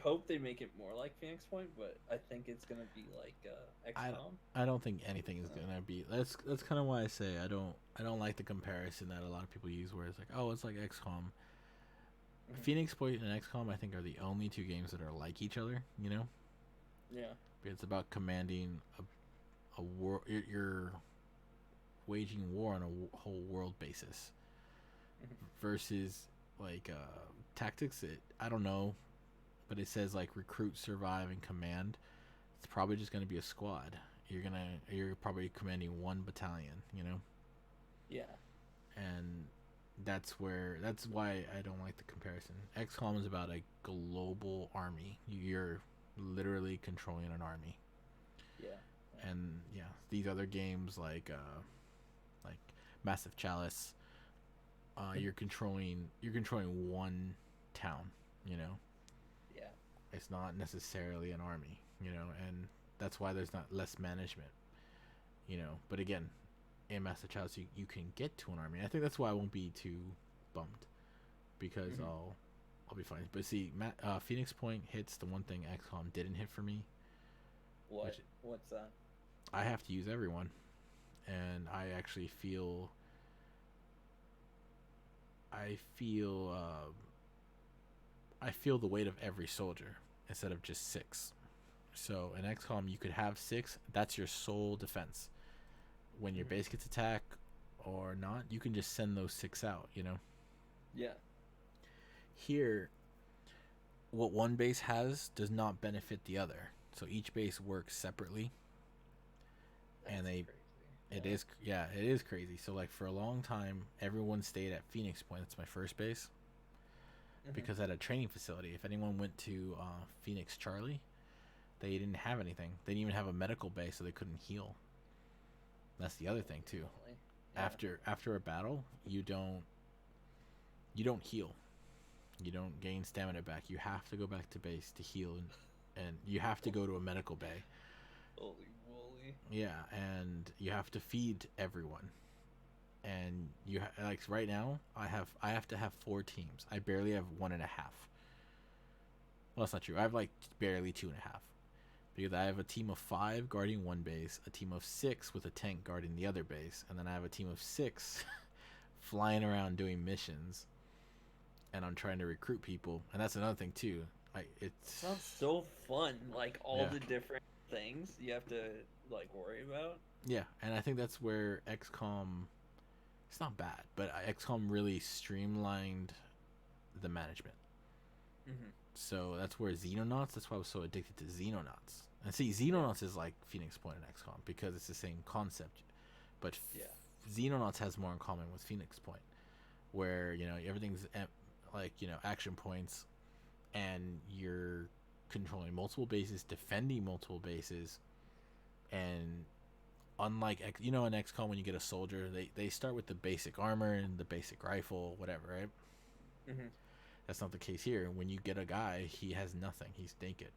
hope they make it more like Phoenix Point, but I think it's gonna be like I XCOM. I don't think anything is gonna be. That's kind of why I say I don't like the comparison that a lot of people use, where it's like, oh, it's like XCOM. Hmm. Phoenix Point and XCOM, I think, are the only two games that are like each other. You know, Yeah. it's about commanding a war. You're waging war on a whole world basis Hmm. versus like tactics. I don't know, but it says like recruit, survive, and command. It's probably just gonna be a squad. You're probably commanding one battalion. You know, Yeah. and that's why I don't like the comparison. XCOM is about a global army. You're literally controlling an army, Yeah. Yeah. and yeah, these other games like Massive Chalice, you're controlling one town. You know, Yeah. it's not necessarily an army. You know, and that's why there's not less management. You know, but again, in Massive Chalice, you can get to an army. I think that's why I won't be too bummed because Hmm. I'll be fine. But see, Phoenix Point hits the one thing XCOM didn't hit for me, which What's that? I have to use everyone, and I actually I feel the weight of every soldier instead of just six. So in XCOM, you could have six. That's your sole defense. When your Hmm. base gets attacked or not, you can just send those six out. You know. Yeah. Here, what one base has does not benefit the other. So each base works separately, and That's crazy. Yeah. it is crazy. So like for a long time, everyone stayed at Phoenix Point. That's my first base Hmm. because at a training facility, if anyone went to Phoenix Charlie, they didn't have anything. They didn't even have a medical bay, so they couldn't heal. That's the other thing Holy too. moly. Yeah. After a battle, you don't heal. You don't gain stamina back. You have to go back to base to heal, and you have to go to a medical bay. Holy moly. Yeah, and you have to feed everyone. And like right now, I have to have four teams. I barely have one and a half. Well, that's not true. I have like barely two and a half because I have a team of five guarding one base, a team of six with a tank guarding the other base, and then I have a team of six flying around doing missions. And I'm trying to recruit people, and that's another thing too. It's Sounds so fun. Like all yeah, the different things you have to like worry about. yeah, and I think that's where XCOM. It's not bad, but XCOM really streamlined the management. Hmm. So that's where Xenonauts. That's why I was so addicted to Xenonauts. And see, Yeah. Xenonauts is like Phoenix Point and XCOM because it's the same concept, but Yeah. Xenonauts has more in common with Phoenix Point, where everything's like action points, and you're controlling multiple bases, defending multiple bases, and unlike in XCOM when you get a soldier, they start with the basic armor and the basic rifle, whatever, right? Hmm. That's not the case here. When you get a guy, he has nothing. He's naked.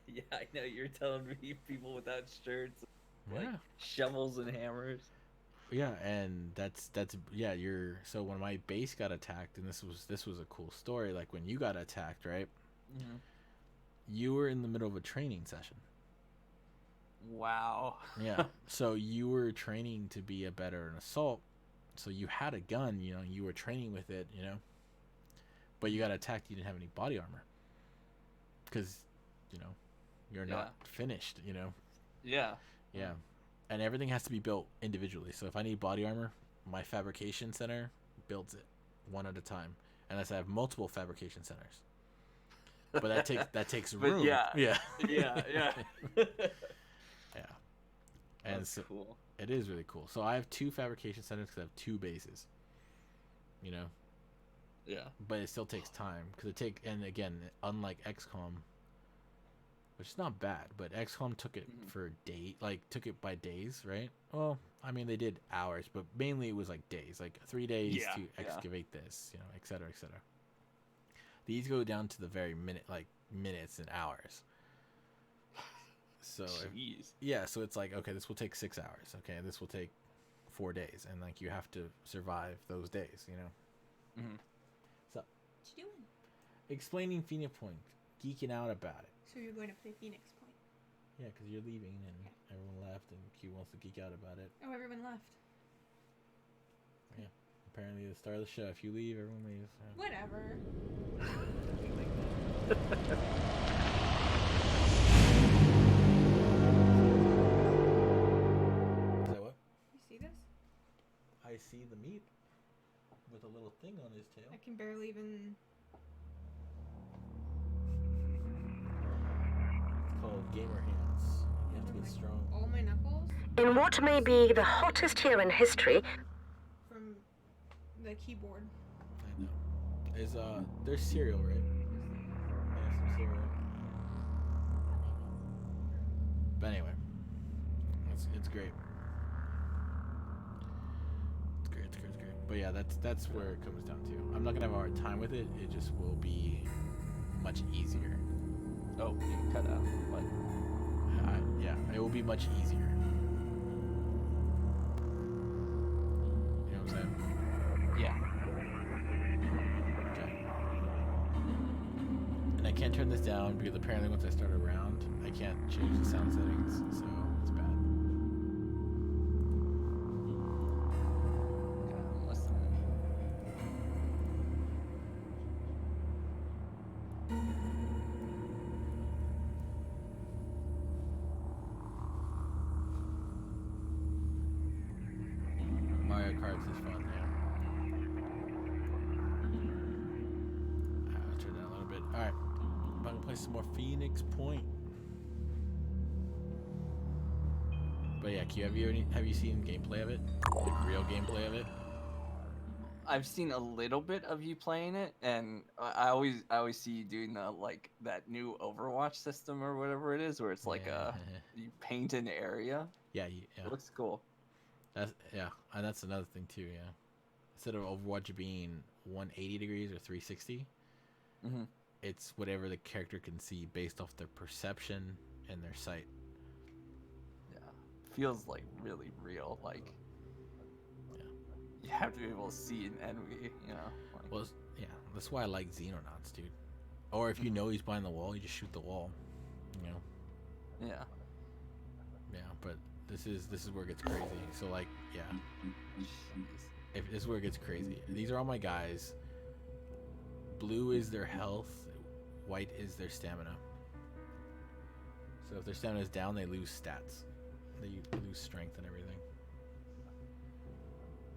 Yeah, I know you're telling me people without shirts, like Yeah, shovels and hammers. yeah, and that's yeah. You're so when my base got attacked, and this was a cool story. Like when you got attacked, right? Hmm. You were in the middle of a training session. Wow. Yeah, so you were training to be a better an assault. So you had a gun, you were training with it, but you got attacked. You didn't have any body armor because, you know, you're Yeah. not finished. Yeah. Yeah, and everything has to be built individually. So if I need body armor, my fabrication center builds it one at a time, unless I have multiple fabrication centers. But that takes But room. yeah. Yeah, Yeah. Yeah. yeah, and That's so cool. it is really cool. So I have two fabrication centers because I have two bases. You know, Yeah. but it still takes time because and again, unlike XCOM, which is not bad, but XCOM took it Hmm. for took it by days, right? Well, I mean, they did hours, but mainly it was like days, like 3 days Yeah. to Yeah. excavate this, et cetera, et cetera. These go down to the very minute, like minutes and hours. So, Jeez. yeah, so it's like, okay, this will take 6 hours. Okay, this will take 4 days, and like you have to survive those days. Hmm. So, What you doing? explaining Phoenix Point geeking out about it. So you're going to play Phoenix Point? Yeah, because you're leaving and everyone left, and Q wants to geek out about it. Oh, everyone left. Yeah. Apparently, the start of the show. If you leave, everyone leaves. Yeah. Whatever. Is that what? You see this? I see the meat with a little thing on his tail. I can barely even. It's called gamer hands. You have to get strong. All my knuckles In what may be the hottest year in history, from the keyboard. I know. There's cereal, right? Yeah, some cereal. But anyway, it's great. It's great. But yeah, that's where it comes down to. I'm not gonna have a hard time with it. It just will be much easier. Oh, you cut out. What? Yeah, it will be much easier. You know what I'm saying? Yeah. Okay. And I can't turn this down because apparently once I start a round, I can't change the sound settings, so it's bad. Okay, I'm listening. Mario Kart is fun, yeah. I'll turn that a little bit. Alright. I'm gonna play some more Phoenix Point. But yeah, Q, have you seen gameplay of it? Like real gameplay of it? I've seen a little bit of you playing it, and I always see you doing that new Overwatch system or whatever it is, where it's like you paint an area. Yeah. It looks cool. And that's another thing too. Yeah, instead of Overwatch being 180 degrees or 360, it's whatever the character can see based off their perception and their sight. Yeah, feels like really real. Like, yeah, you have to be able to see an enemy. You know. Like, well, yeah, that's why I like Xenonauts, dude. Or if you know he's behind the wall, you just shoot the wall. You know. Yeah. Yeah, but this is where it gets crazy. So like, yeah. If this is where it gets crazy. These are all my guys. Blue is their health, white is their stamina. So if their stamina is down, they lose stats. They lose strength and everything.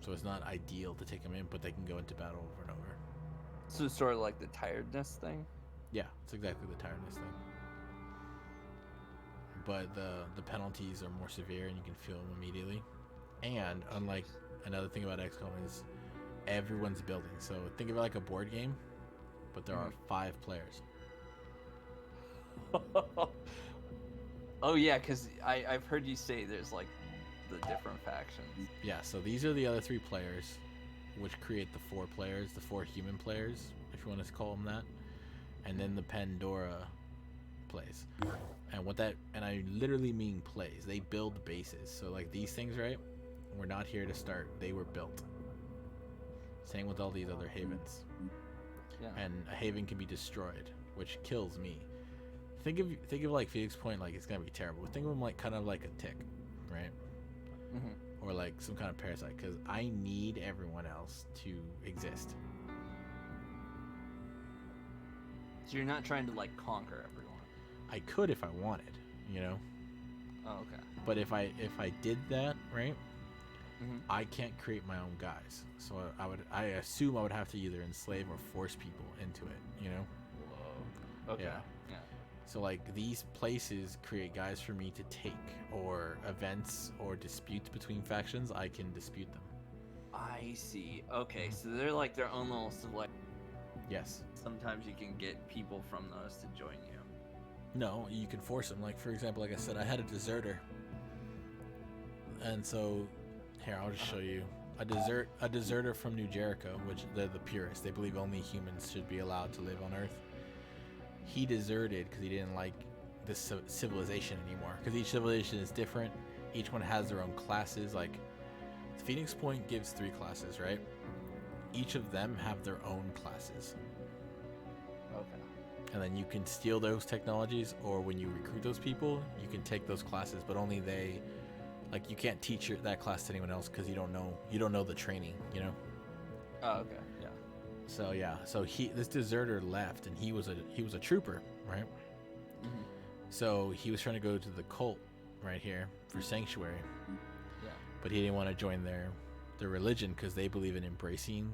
So it's not ideal to take them in, but they can go into battle over and over. So it's sort of like the tiredness thing. Yeah, it's exactly the tiredness thing. But the penalties are more severe and you can feel them immediately. And unlike another thing about XCOM is everyone's building. So think of it like a board game, but there are 5 players. Oh yeah, because I've heard you say there's like the different factions. Yeah, so these are the other 3 players, which create the 4 players, the 4 human players, if you want to call them that. And then the Pandora plays. And I literally mean plays. They build bases. So like these things, right? We're not here to start. They were built. Same with all these other havens. Yeah. And a haven can be destroyed, which kills me. Think of like Phoenix Point like it's gonna be terrible. Think of them like kind of like a tick, right? Or like some kind of parasite, because I need everyone else to exist. So you're not trying to like conquer everyone. I could if I wanted, you know. Oh, okay. But if I did that, right, I can't create my own guys. So I assume I would have to either enslave or force people into it, you know. Whoa. Okay. Yeah. So like these places create guys for me to take, or events or disputes between factions, I can dispute them. I see. Okay, so they're like their own little select. Yes. Sometimes you can get people from those to join you. No, you can force them. Like for example, like I said, I had a deserter, and so here I'll just show you a deserter from New Jericho, which they're the purists. They believe only humans should be allowed to live on Earth. He deserted because he didn't like this civilization anymore. Because each civilization is different. Each one has their own classes. Like Phoenix Point gives 3 classes, right? Each of them have their own classes. Okay. and then you can steal those technologies, or when you recruit those people, you can take those classes, but only they, like, you can't teach that class to anyone else because you don't know the training, you know. Oh, okay, yeah. So yeah, so this deserter left, and he was a trooper, right? Mm-hmm. So he was trying to go to the cult right here for sanctuary. Yeah. But he didn't want to join their religion because they believe in embracing.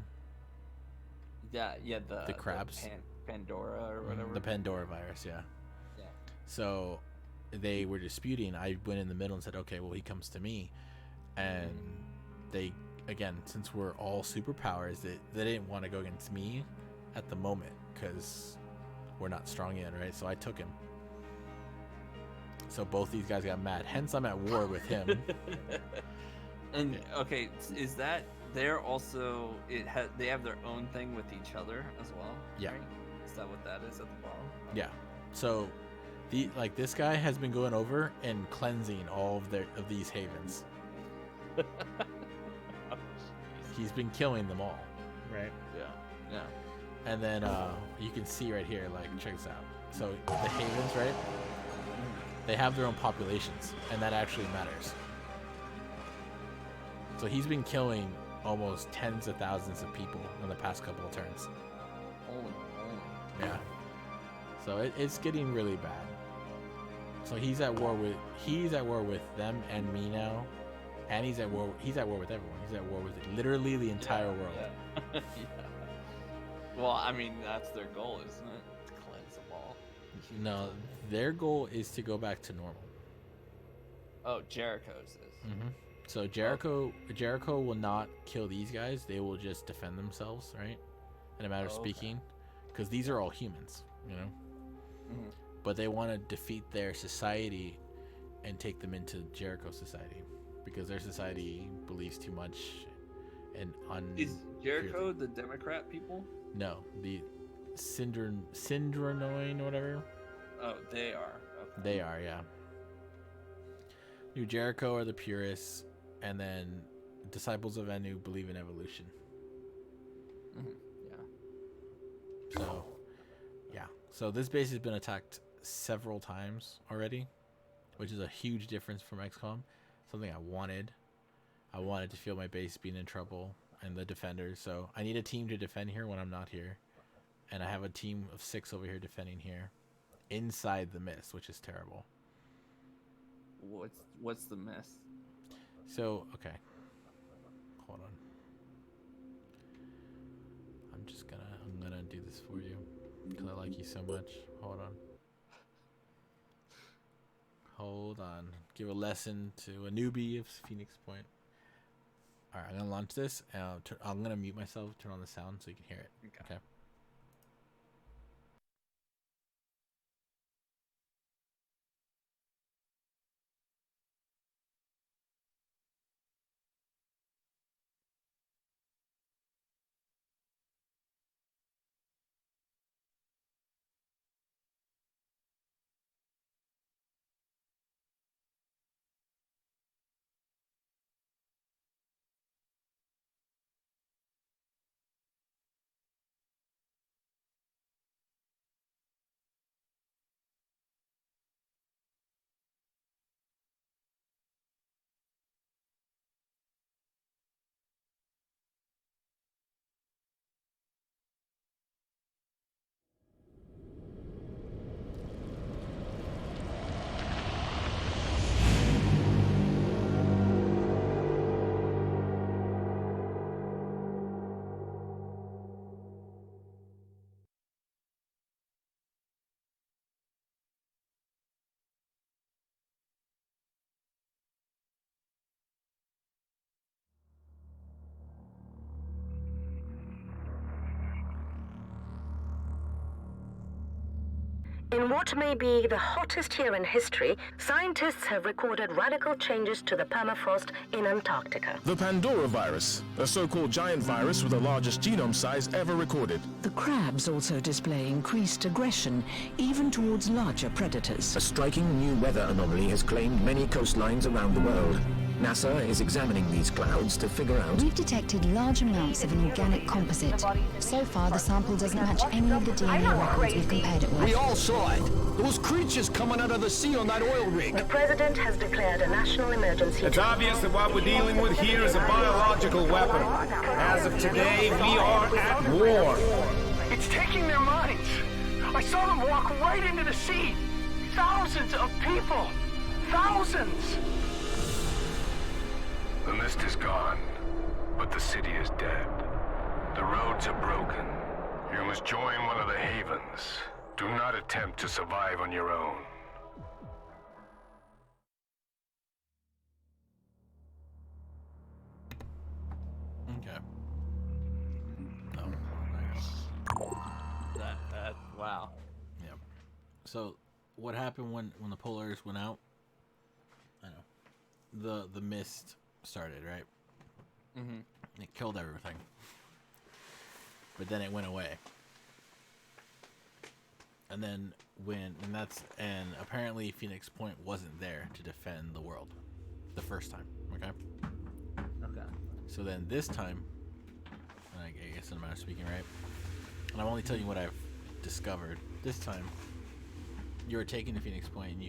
Yeah, the crabs. Pandora or whatever. The Pandora virus, yeah. Yeah. So they were disputing. I went in the middle and said, okay, well, he comes to me. And they, again, since we're all superpowers, they didn't want to go against me at the moment because we're not strong yet, right? So I took him. So both these guys got mad. Hence, I'm at war with him. And okay, is that they're also they have their own thing with each other as well? Yeah. Right? Is that what that is at the bottom? Yeah. So this guy has been going over and cleansing all of these havens. Oh, He's been killing them all. Right. Yeah. And then you can see right here, like, check this out. So the havens, right? They have their own populations, and that actually matters. So he's been killing almost tens of thousands of people in the past couple of turns. Holy. Yeah. So it's getting really bad. So he's at war with them and me now, and he's at war with everyone. He's at war with literally the entire world. Yeah. Yeah. Well, I mean, that's their goal, isn't it? To cleanse them all. No, their goal is to go back to normal. Oh, Jericho's is. Mm-hmm. So Jericho will not kill these guys. They will just defend themselves, right? In a matter of speaking, because these are all humans, you know. Mm-hmm. But they want to defeat their society and take them into Jericho's society because their society believes too much and Is Jericho the Democrat people? No, the Syndronoin or whatever. Oh, they are. Okay. They are, yeah. New Jericho are the purists, and then disciples of Anu believe in evolution. Mm-hmm. Yeah. So, yeah. So this base has been attacked several times already, which is a huge difference from XCOM. Something I wanted. I wanted to feel my base being in trouble and the defenders. So I need a team to defend here when I'm not here. And I have a team of 6 over here defending here. Inside the mist, which is terrible. What's the mess? So, okay. Hold on. I'm gonna do this for you because I like you so much. Hold on. Give a lesson to a newbie of Phoenix Point. Alright, I'm gonna launch this and I'm gonna mute myself, turn on the sound so you can hear it. Okay. In what may be the hottest year in history, scientists have recorded radical changes to the permafrost in Antarctica. The Pandora virus, a so-called giant virus with the largest genome size ever recorded. The crabs also display increased aggression, even towards larger predators. A striking new weather anomaly has claimed many coastlines around the world. NASA is examining these clouds to figure out... We've detected large amounts of an organic composite. So far, the sample doesn't match any of the DNA records we've compared it with. We all saw it. Those creatures coming out of the sea on that oil rig. The President has declared a national emergency. It's obvious that what we're dealing with here is a biological weapon. As of today, we are at war. It's taking their minds. I saw them walk right into the sea. Thousands of people. Thousands. The mist is gone, but the city is dead. The roads are broken. You must join one of the havens. Do not attempt to survive on your own. Okay. Wow. Yeah. So, what happened when the polars went out? I know. The mist started, right? Mm-hmm. It killed everything. But then it went away. And then and apparently Phoenix Point wasn't there to defend the world the first time, okay? Okay. So then this time, I guess I'm not speaking right, and I'm only telling you what I've discovered. This time, you were taken to Phoenix Point and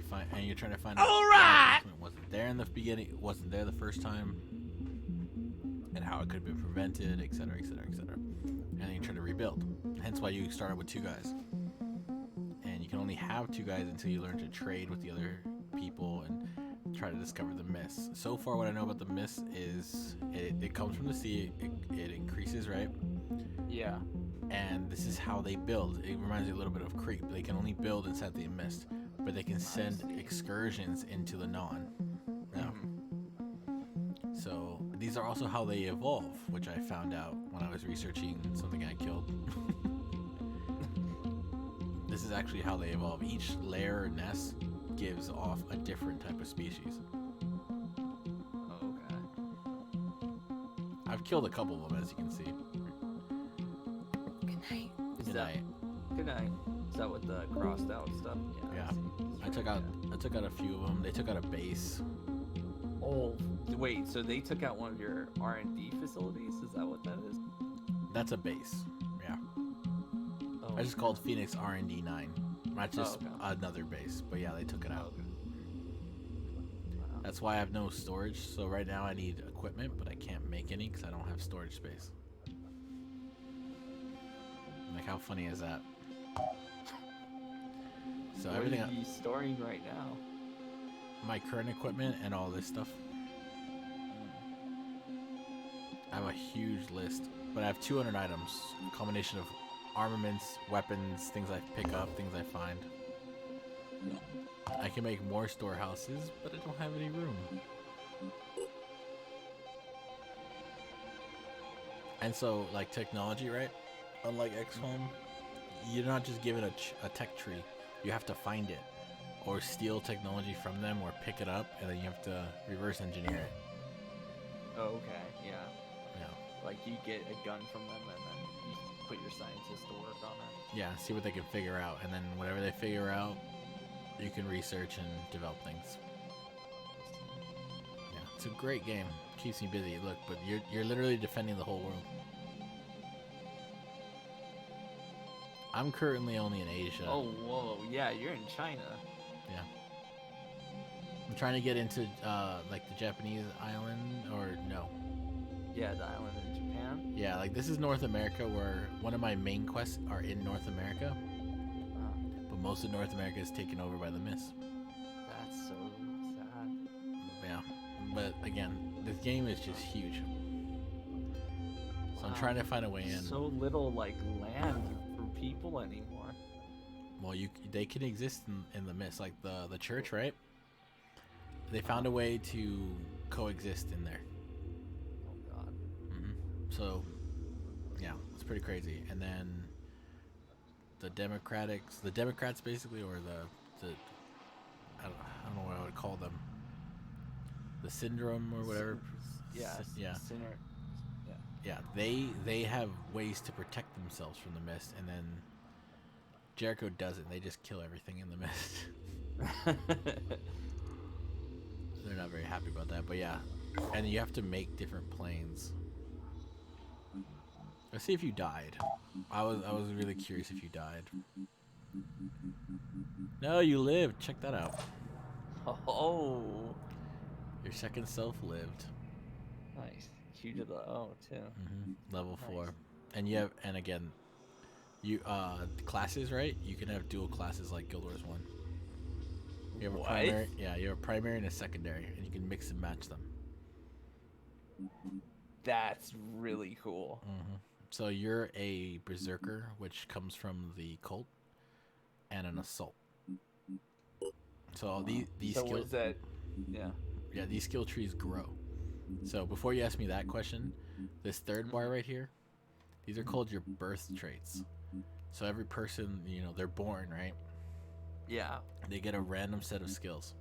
you're trying to find out why Phoenix Point wasn't there in the beginning, wasn't there the first time, and how it could have been prevented, etc., etc., etc. And then you try to rebuild. Hence why you started with 2 guys. And you can only have 2 guys until you learn to trade with the other people and try to discover the mist. So far, what I know about the mist is it comes from the sea. It increases, right? Yeah. And this is how they build. It reminds me a little bit of Creep. They can only build inside the mist, but they can send excursions into the non. Yeah. So these are also how they evolve, which I found out when I was researching something I killed. This is actually how they evolve. Each layer or nest gives off a different type of species. Okay. I've killed a couple of them, as you can see. Good night. Good night. Good night. Is that with the crossed out stuff? Yeah. I took out a few of them. They took out a base. Oh, wait. So they took out one of your R&D facilities? Is that what that is? That's a base. Yeah. Oh, I just called Phoenix R&D 9. Not just okay. another base, but yeah, they took it out. Okay. Wow. That's why I have no storage. So right now I need equipment, but I can't make any because I don't have storage space. Like, how funny is that? So what everything are you storing right now? My current equipment and all this stuff. I have a huge list, but I have 200 items, a combination of armaments, weapons, things I pick up, things I find. I can make more storehouses, but I don't have any room. And so, like technology, right? Unlike XCOM, you're not just given a tech tree. You have to find it, or steal technology from them, or pick it up, and then you have to reverse engineer it. Oh, okay, yeah. Yeah. Like you get a gun from them, and then you put your scientists to work on it. Yeah, see what they can figure out, and then whatever they figure out, you can research and develop things. Yeah, it's a great game. Keeps me busy. Look, but you're literally defending the whole world. I'm currently only in Asia. Oh, whoa, yeah, you're in China. Yeah. I'm trying to get into like the Japanese island, or no. Yeah, the island in Japan. Yeah, like this is North America, where one of my main quests are in North America. But most of North America is taken over by the mist. That's so sad. Yeah, but again, this game is just huge. So I'm trying to find a way in. So little like land for people anymore. Well, they can exist in the mist, like the church, right? They found a way to coexist in there. Oh God. So, yeah, it's pretty crazy. And then the Democrats basically, or the I don't know what I would call them. The syndrome or whatever. Yeah. Yeah. Sinner. Yeah, they have ways to protect themselves from the mist, and then Jericho doesn't. They just kill everything in the mist. They're not very happy about that, but yeah, And you have to make different planes. Let's see if you died. I was really curious if you died. No, you lived. Check that out. Oh. Your second self lived. Nice. Q to the O too. Level Nice. 4. And you have, and again, you classes, right? You can have dual classes like Guild Wars 1. You have a primary, yeah, you have a primary and a secondary, and you can mix and match them. That's really cool. So you're a berserker, which comes from the cult, and an assault. So these so skills, that? Yeah. Yeah, these skill trees grow. So before you ask me that question, this third bar right here, these are called your birth traits. So every person, you know, they're born, right? Yeah. They get a random set of skills.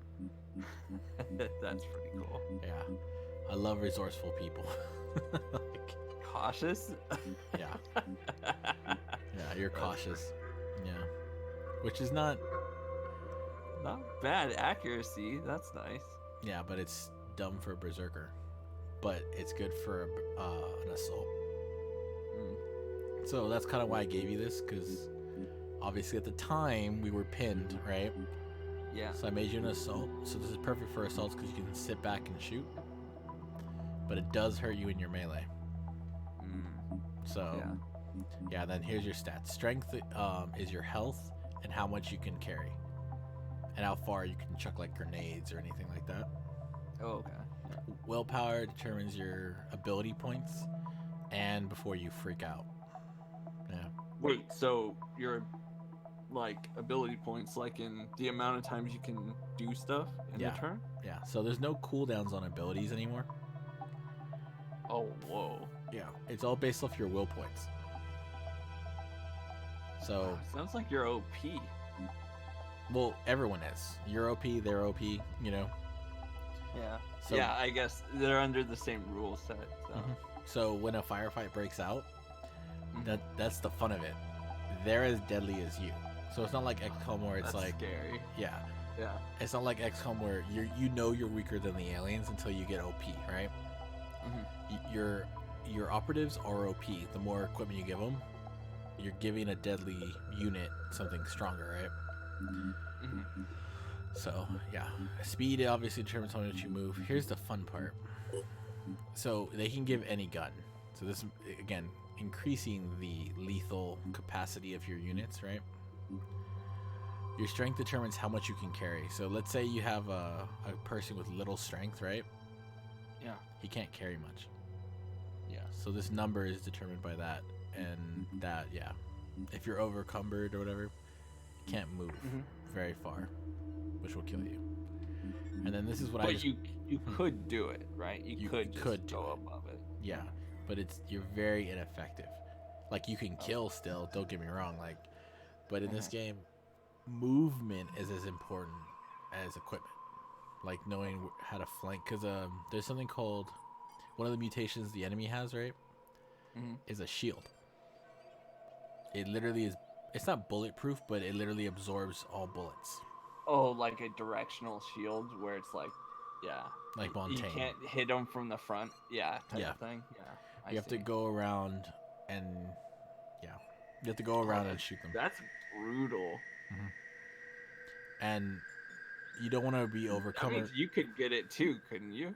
That's pretty cool. Yeah. I love resourceful people. Like, cautious? Yeah. Yeah, you're cautious. Yeah. Which is not bad accuracy. That's nice. Yeah, but it's dumb for a berserker. But it's good for an assault. So that's kind of why I gave you this, because obviously at the time we were pinned, right? Yeah. So I made you an assault. So this is perfect for assaults because you can sit back and shoot. But it does hurt you in your melee. So yeah, then here's your stats. Strength is your health and how much you can carry. And how far you can chuck like grenades or anything like that. Oh, okay. Yeah. Willpower determines your ability points and before you freak out. Yeah. Wait, so your like ability points, like in the amount of times you can do stuff in a turn? Yeah. So there's no cooldowns on abilities anymore. Oh, whoa. Yeah. It's all based off your will points. So sounds like you're OP. Well, everyone is. You're OP, they're OP, you know. Yeah. So, yeah, I guess they're under the same rule set. So, so when a firefight breaks out, that's the fun of it. They're as deadly as you. So it's not like XCOM where it's that's like scary. Yeah. Yeah. It's not like XCOM where you know you're weaker than the aliens until you get OP, right? Your operatives are OP. The more equipment you give them, you're giving a deadly unit something stronger, right? So yeah, speed obviously determines how much you move. Here's the fun part. So they can give any gun. So this again increasing the lethal capacity of your units, right? Your strength determines how much you can carry. So let's say you have a person with little strength, right? Yeah. He can't carry much. Yeah. So this number is determined by that, and that if you're overcumbered or whatever, you can't move very far, which will kill you. And then this is what you could do it, right? You could go above it. Yeah, but you're very ineffective. Like you can kill still, don't get me wrong, like, but in this game, movement is as important as equipment. Like knowing how to flank, because there's something called, one of the mutations the enemy has, right? Is a shield. It literally is. It's not bulletproof, but it literally absorbs all bullets. Oh, like a directional shield where it's like, like Montaigne. You can't hit them from the front, type of thing. Yeah, you have to go around and you have to go around and shoot them. That's brutal. And you don't want to be overcome. You could get it too, couldn't you?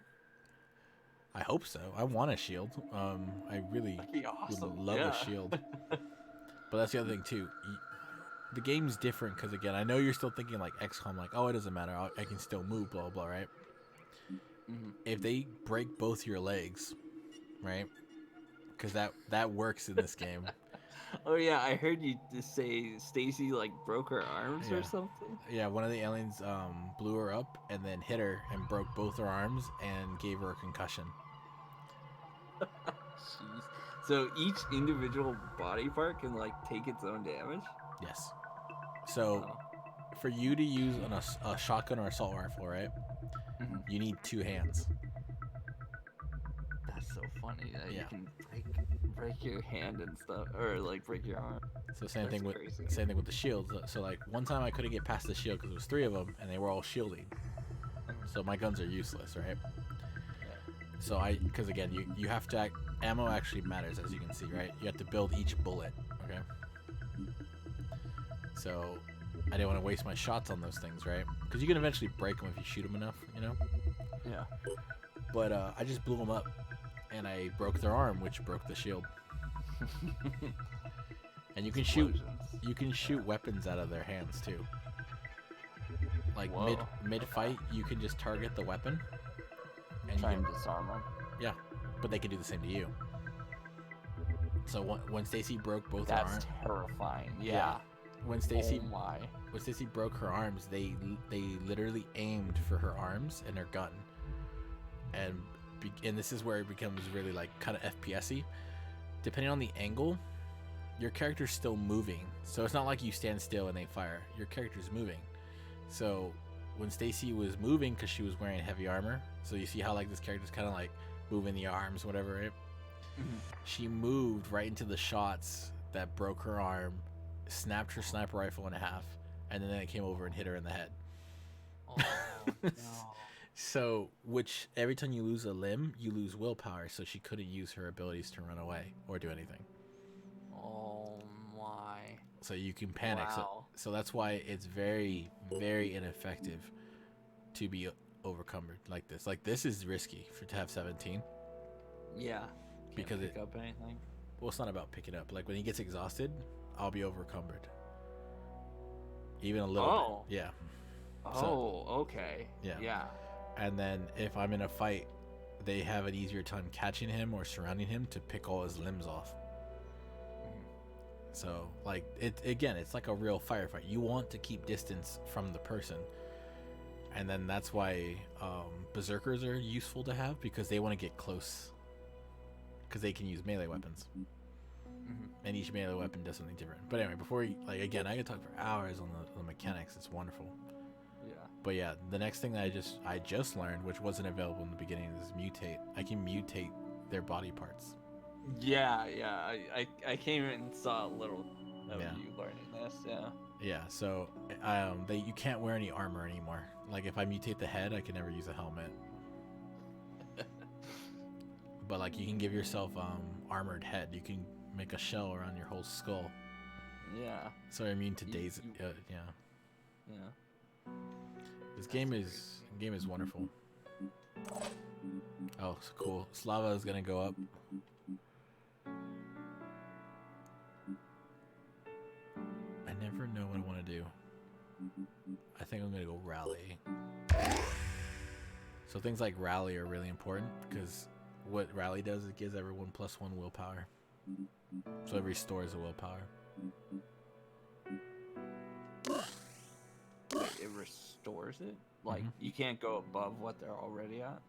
I hope so. I want a shield. I really would love a shield. But that's the other thing too. The game's different because again, I know you're still thinking like XCOM, like, oh, it doesn't matter. I can still move, blah blah, right? If they break both your legs, right? Because that works in this game. Oh yeah, I heard you just say Stacy like broke her arms or something. Yeah, one of the aliens blew her up and then hit her and broke both her arms and gave her a concussion. Jeez. So each individual body part can like take its own damage? Yes. So for you to use a shotgun or assault rifle, right? You need 2 hands. That's so funny that you can break your hand and stuff, or like break your arm. So same thing with the shields. So like one time I couldn't get past the shield because it was 3 of them and they were all shielding. So my guns are useless, right? So because again, you have to ammo actually matters, as you can see, right? You have to build each bullet. Okay. So I didn't want to waste my shots on those things, right? Because you can eventually break them if you shoot them enough, you know. Yeah. But I just blew them up, and I broke their arm, which broke the shield. And you can shoot weapons out of their hands too. Like mid fight, you can just target the weapon and try and disarm them. Yeah, but they can do the same to you. So when Stacy broke both her arms, that's terrifying. Yeah. When Stacy broke her arms, they literally aimed for her arms and her gun, and this is where it becomes really like kind of FPS-y. Depending on the angle, your character's still moving, so it's not like you stand still and they fire. Your character's moving. So when Stacy was moving, because she was wearing heavy armor, so you see how like this character's kind of like moving the arms, whatever, right? Mm-hmm. She moved right into the shots that broke her arm, snapped her sniper rifle in half, and then it came over and hit her in the head. Oh, no. So, which every time you lose a limb, you lose willpower, so she couldn't use her abilities to run away or do anything. Oh my. So you can panic. Wow. So that's why it's very, very ineffective to be overcumbered like this. Like, this is risky to have 17. Yeah. Because pick up anything. Well, it's not about picking up. Like, when he gets exhausted, I'll be overcumbered. Even a little bit. Yeah. Okay. Yeah. And then if I'm in a fight, they have an easier time catching him or surrounding him to pick all his limbs off. So, like, it's like a real firefight. You want to keep distance from the person. And then that's why berserkers are useful to have, because they want to get close. Because they can use melee weapons. And each melee weapon does something different. But anyway, again, I could talk for hours on the mechanics. It's wonderful. Yeah. But yeah, the next thing that I just learned, which wasn't available in the beginning, is mutate. I can mutate their body parts. Yeah. I came in and saw a little of you learning this. Yeah. Yeah. So you can't wear any armor anymore. Like, if I mutate the head, I can never use a helmet. But like, you can give yourself armored head. You can make a shell around your whole skull. Yeah. So you're immune to days. Yeah. This game is wonderful. Oh, so cool. Slava is gonna go up. I never know what I want to do. I think I'm gonna go rally. So things like rally are really important, because what rally does, it gives everyone +1 willpower. So it restores the willpower. It restores it? Like, you can't go above what they're already at?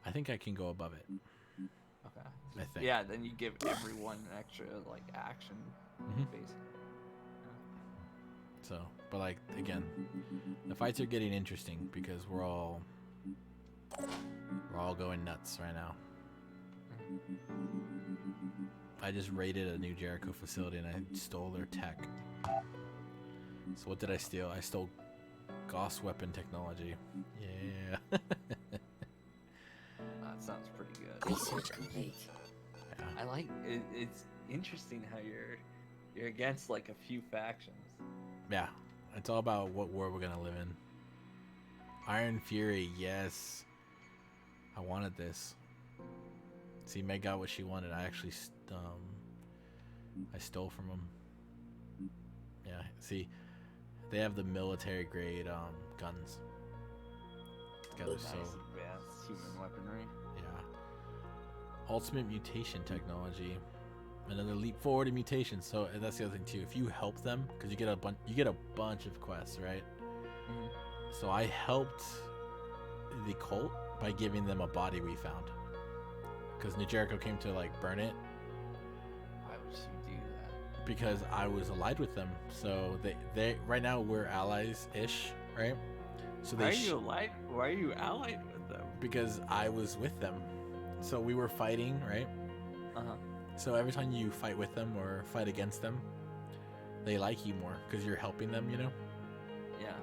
I think I can go above it. Okay. I think. Yeah, then you give everyone an extra, like, action, basically. So, but like, again, the fights are getting interesting because we're all going nuts right now. I just raided a new Jericho facility and I stole their tech. So what did I steal? I stole Gauss weapon technology. Yeah. That sounds pretty good. Research complete. Yeah. I like it. It's interesting how you're against like a few factions. Yeah, it's all about what war we're gonna live in. Iron Fury, yes. I wanted this. See, Meg got what she wanted. I actually I stole from them. Yeah, see, they have the military grade guns. Nice advanced human weaponry. Yeah. Ultimate mutation technology. Another leap forward in mutations. So, and that's the other thing too. If you help them, because you get a bunch of quests, right? So I helped the cult by giving them a body we found. Because New Jericho came to like burn it. Why would you do that? Because I was allied with them. So they right now we're allies-ish, right? So Why are you allied with them? Because I was with them. So we were fighting, right? So every time you fight with them or fight against them, they like you more because you're helping them, you know? Yeah.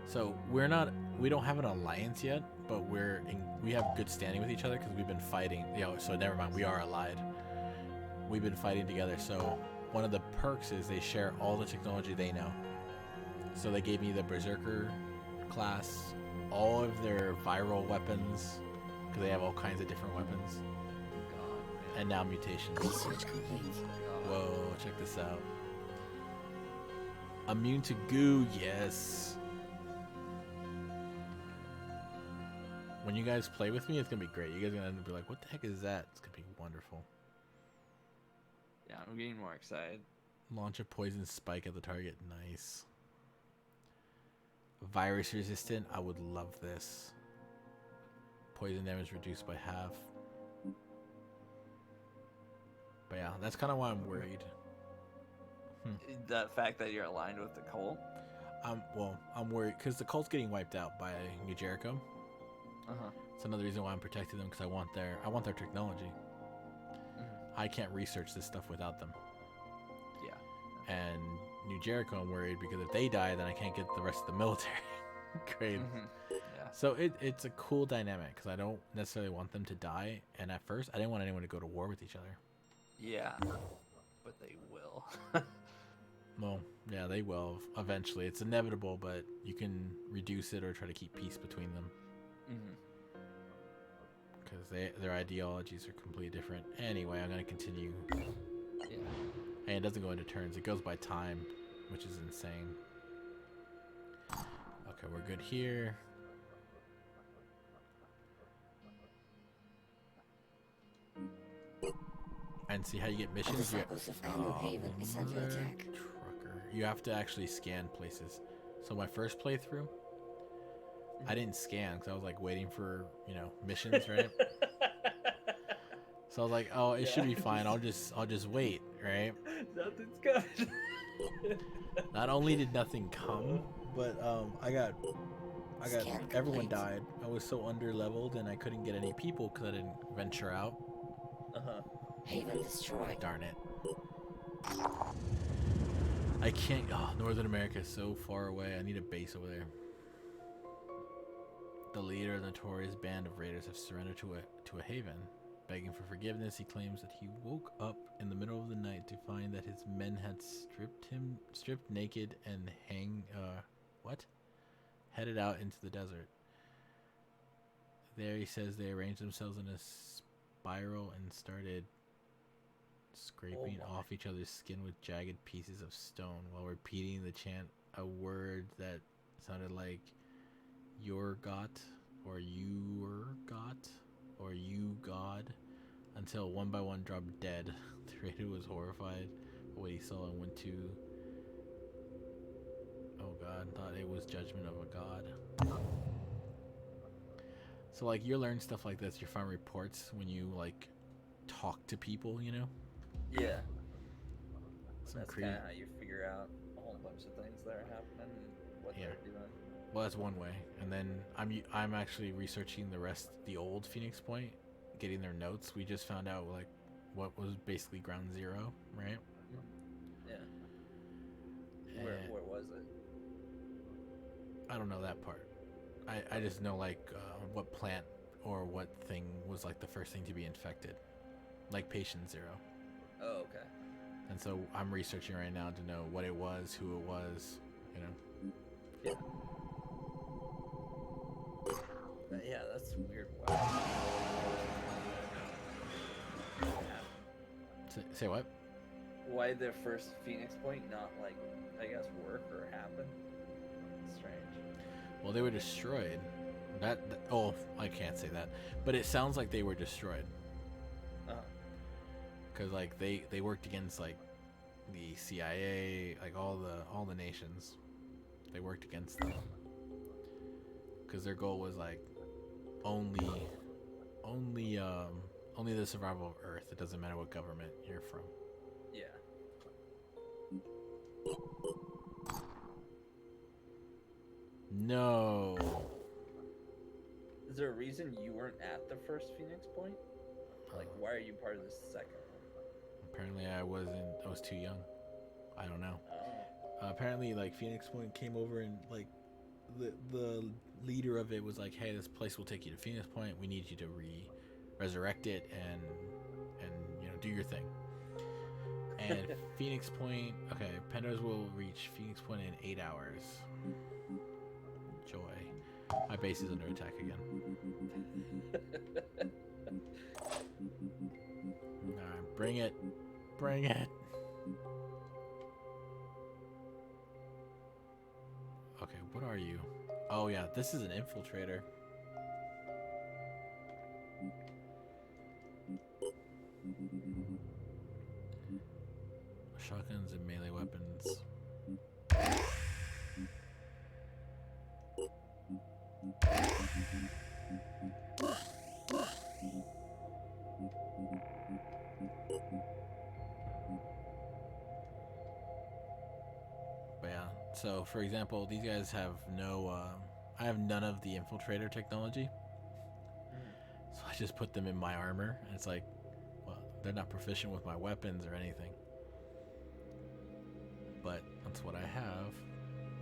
So we we don't have an alliance yet, but we have good standing with each other because we've been fighting. So never mind, we are allied. We've been fighting together. So one of the perks is they share all the technology they know. So they gave me the Berserker class, all of their viral weapons, because they have all kinds of different weapons. And now mutations. Research complete. Whoa, check this out. Immune to goo, yes. When you guys play with me, it's gonna be great. You guys are gonna be like, what the heck is that? It's gonna be wonderful. Yeah, I'm getting more excited. Launch a poison spike at the target. Nice. Virus resistant. I would love this. Poison damage reduced by half. But yeah, that's kind of why I'm worried. The fact that you're aligned with the cult? Well, I'm worried because the cult's getting wiped out by New Jericho. Uh-huh. It's another reason why I'm protecting them, because I want their technology. I can't research this stuff without them. Yeah. And New Jericho, I'm worried because if they die, then I can't get the rest of the military. Great. Yeah. So it's a cool dynamic because I don't necessarily want them to die, and at first I didn't want anyone to go to war with each other. Yeah, but they will. Well, yeah, they will eventually. It's inevitable, but you can reduce it or try to keep peace between them. Because their ideologies are completely different. Anyway, I'm going to continue. Yeah. And it doesn't go into turns. It goes by time, which is insane. Okay, we're good here. And see how you get missions? Trucker. You have to actually scan places. So my first playthrough, I didn't scan because I was like waiting for, missions, right? So I was like, oh, it should be fine. I'll just wait, right? Nothing's coming. Not only did nothing come, but everyone died. I was so under leveled and I couldn't get any people because I didn't venture out. Haven destroyed. Darn it. I can't. Oh, Northern America is so far away. I need a base over there. The leader of the notorious band of raiders have surrendered to a haven. Begging for forgiveness, he claims that he woke up in the middle of the night to find that his men had stripped naked and headed out into the desert. There he says they arranged themselves in a spiral and started scraping off each other's skin with jagged pieces of stone while repeating the chant, a word that sounded like your got or your got or you god, until one by one dropped dead. The raider was horrified by what he saw and went to, oh god, thought it was judgment of a god. So like you learn stuff like this, you find reports when you like talk to people, Yeah. Some That's kind of how you figure out a whole bunch of things that are happening and what they're doing. Well, that's one way, and then I'm actually researching the old Phoenix Point, getting their notes. We just found out like what was basically Ground Zero, right? Yeah. Where was it? I don't know that part. I just know like what plant or what thing was like the first thing to be infected, like Patient Zero. Oh, okay. And so I'm researching right now to know what it was, who it was, Yeah. Yeah, that's weird. Wow. Say what? Why their first Phoenix Point not like, I guess, work or happen? Strange. Well, they were destroyed. Oh, I can't say that, but it sounds like they were destroyed. Because like they worked against like the CIA, like all the nations. They worked against them because their goal was like only the survival of Earth. It doesn't matter what government you're from. Yeah. No. Is there a reason you weren't at the first Phoenix Point? Like, why are you part of the second one? Apparently, I was too young. I don't know. Apparently, like Phoenix Point came over and like the leader of it was like, hey, this place will take you to Phoenix Point. We need you to resurrect it and do your thing. And Phoenix Point, okay, Pandas will reach Phoenix Point in 8 hours. Joy. My base is under attack again. Alright, bring it. Bring it. Okay, what are you? Oh yeah, this is an infiltrator. Shotguns and melee weapons. But yeah, so for example, these guys have no, I have none of the infiltrator technology. So I just put them in my armor, and it's like, well, they're not proficient with my weapons or anything. But that's what I have.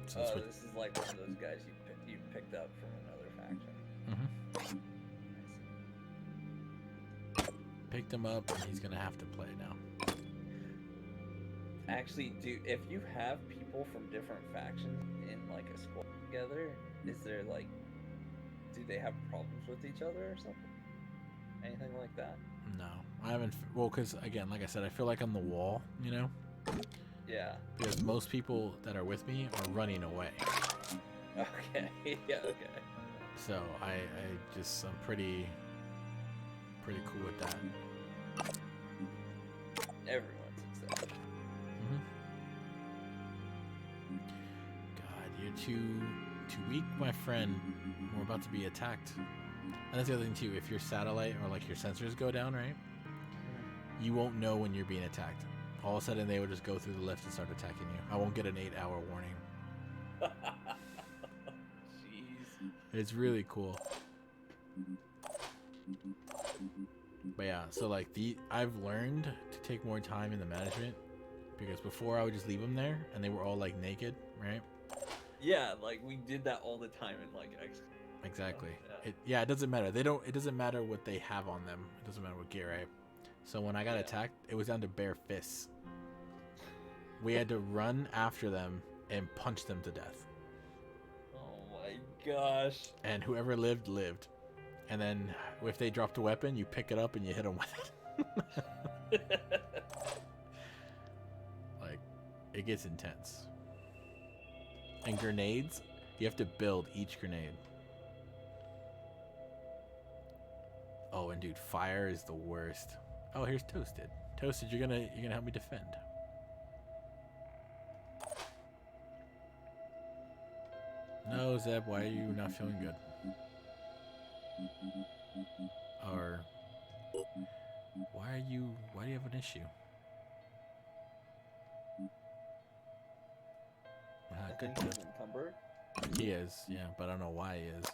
So this is like one of those guys you picked up from another faction. Picked him up, and he's gonna have to play now. Actually, if you have people from different factions in like a squad together, is there like, do they have problems with each other or something? Anything like that? No, I haven't. Well, because again, like I said, I feel like I'm the wall, you know? Yeah. Because most people that are with me are running away. Okay. Yeah. Okay. So I'm pretty cool with that. Everyone's accepted. God, you're too weak, my friend. We're about to be attacked. And that's the other thing too. If your satellite or like your sensors go down, right? You won't know when you're being attacked. All of a sudden, they will just go through the lift and start attacking you. I won't get an 8-hour warning. Jeez. It's really cool. But yeah, so like I've learned to take more time in the management, because before I would just leave them there and they were all like naked, right? Yeah, like we did that all the time in like X. Exactly. Yeah. It doesn't matter. It doesn't matter what they have on them. It doesn't matter what gear, right? So when I got attacked, it was down to bare fists. We had to run after them and punch them to death. Oh my gosh. And whoever lived, lived. And then if they dropped a weapon, you pick it up and you hit them with it. Like, it gets intense. And grenades, you have to build each grenade. Oh, and dude, fire is the worst. Oh, here's Toasted. Toasted, you're gonna help me defend. No, Zeb, why are you not feeling good? Or why do you have an issue? I think he's encumbered. He is, yeah, but I don't know why he is.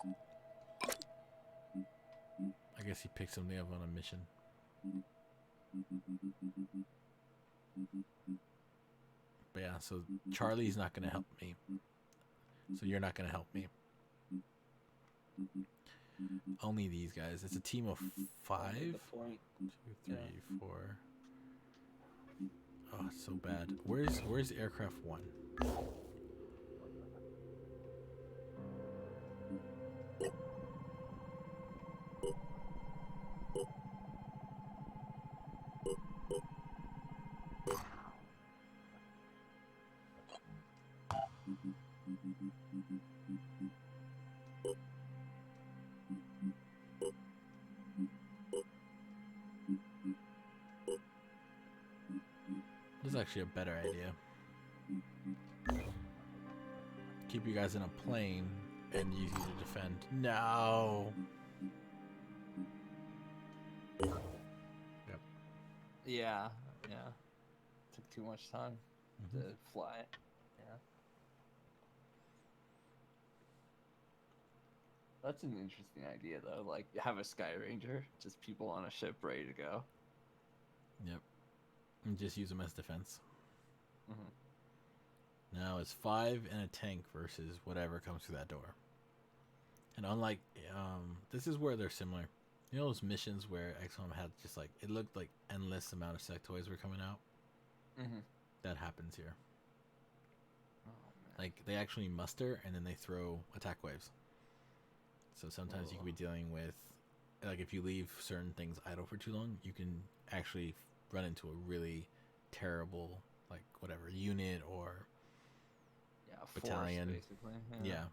I guess he picked something up on a mission. But yeah, so Charlie's not going to help me. So you're not going to help me. Only these guys. It's a team of 5. 2, 3, 4. Oh, it's so bad. Where's aircraft 1? This is actually a better idea. Keep you guys in a plane and use you to defend. No. Yep. Yeah. Took too much time to fly. Yeah. That's an interesting idea, though. Like, have a Sky Ranger, just people on a ship ready to go. Yep. And just use them as defense. Now it's 5 and a tank versus whatever comes through that door. And unlike, this is where they're similar. You know those missions where XCOM had just like, it looked like endless amount of sectoids were coming out? Mm-hmm. That happens here. Oh, man. Like, they actually muster and then they throw attack waves. So sometimes you can be dealing with, like, if you leave certain things idle for too long, you can actually run into a really terrible, like, whatever, unit or battalion. Force, basically. Yeah.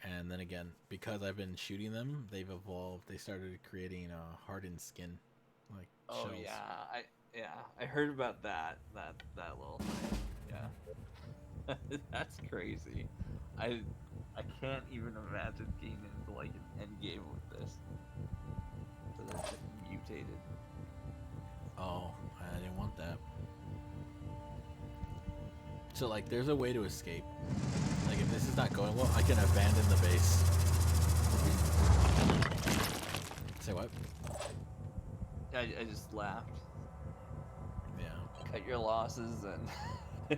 And then again, because I've been shooting them, they've evolved. They started creating hardened skin, like shells. I heard about that little thing. Yeah, that's crazy. I can't even imagine getting into like an end game with this. So they're just mutated. Oh, I didn't want that. So like, there's a way to escape. Like, if this is not going well, I can abandon the base. Say what? I just laughed. Yeah. Cut your losses and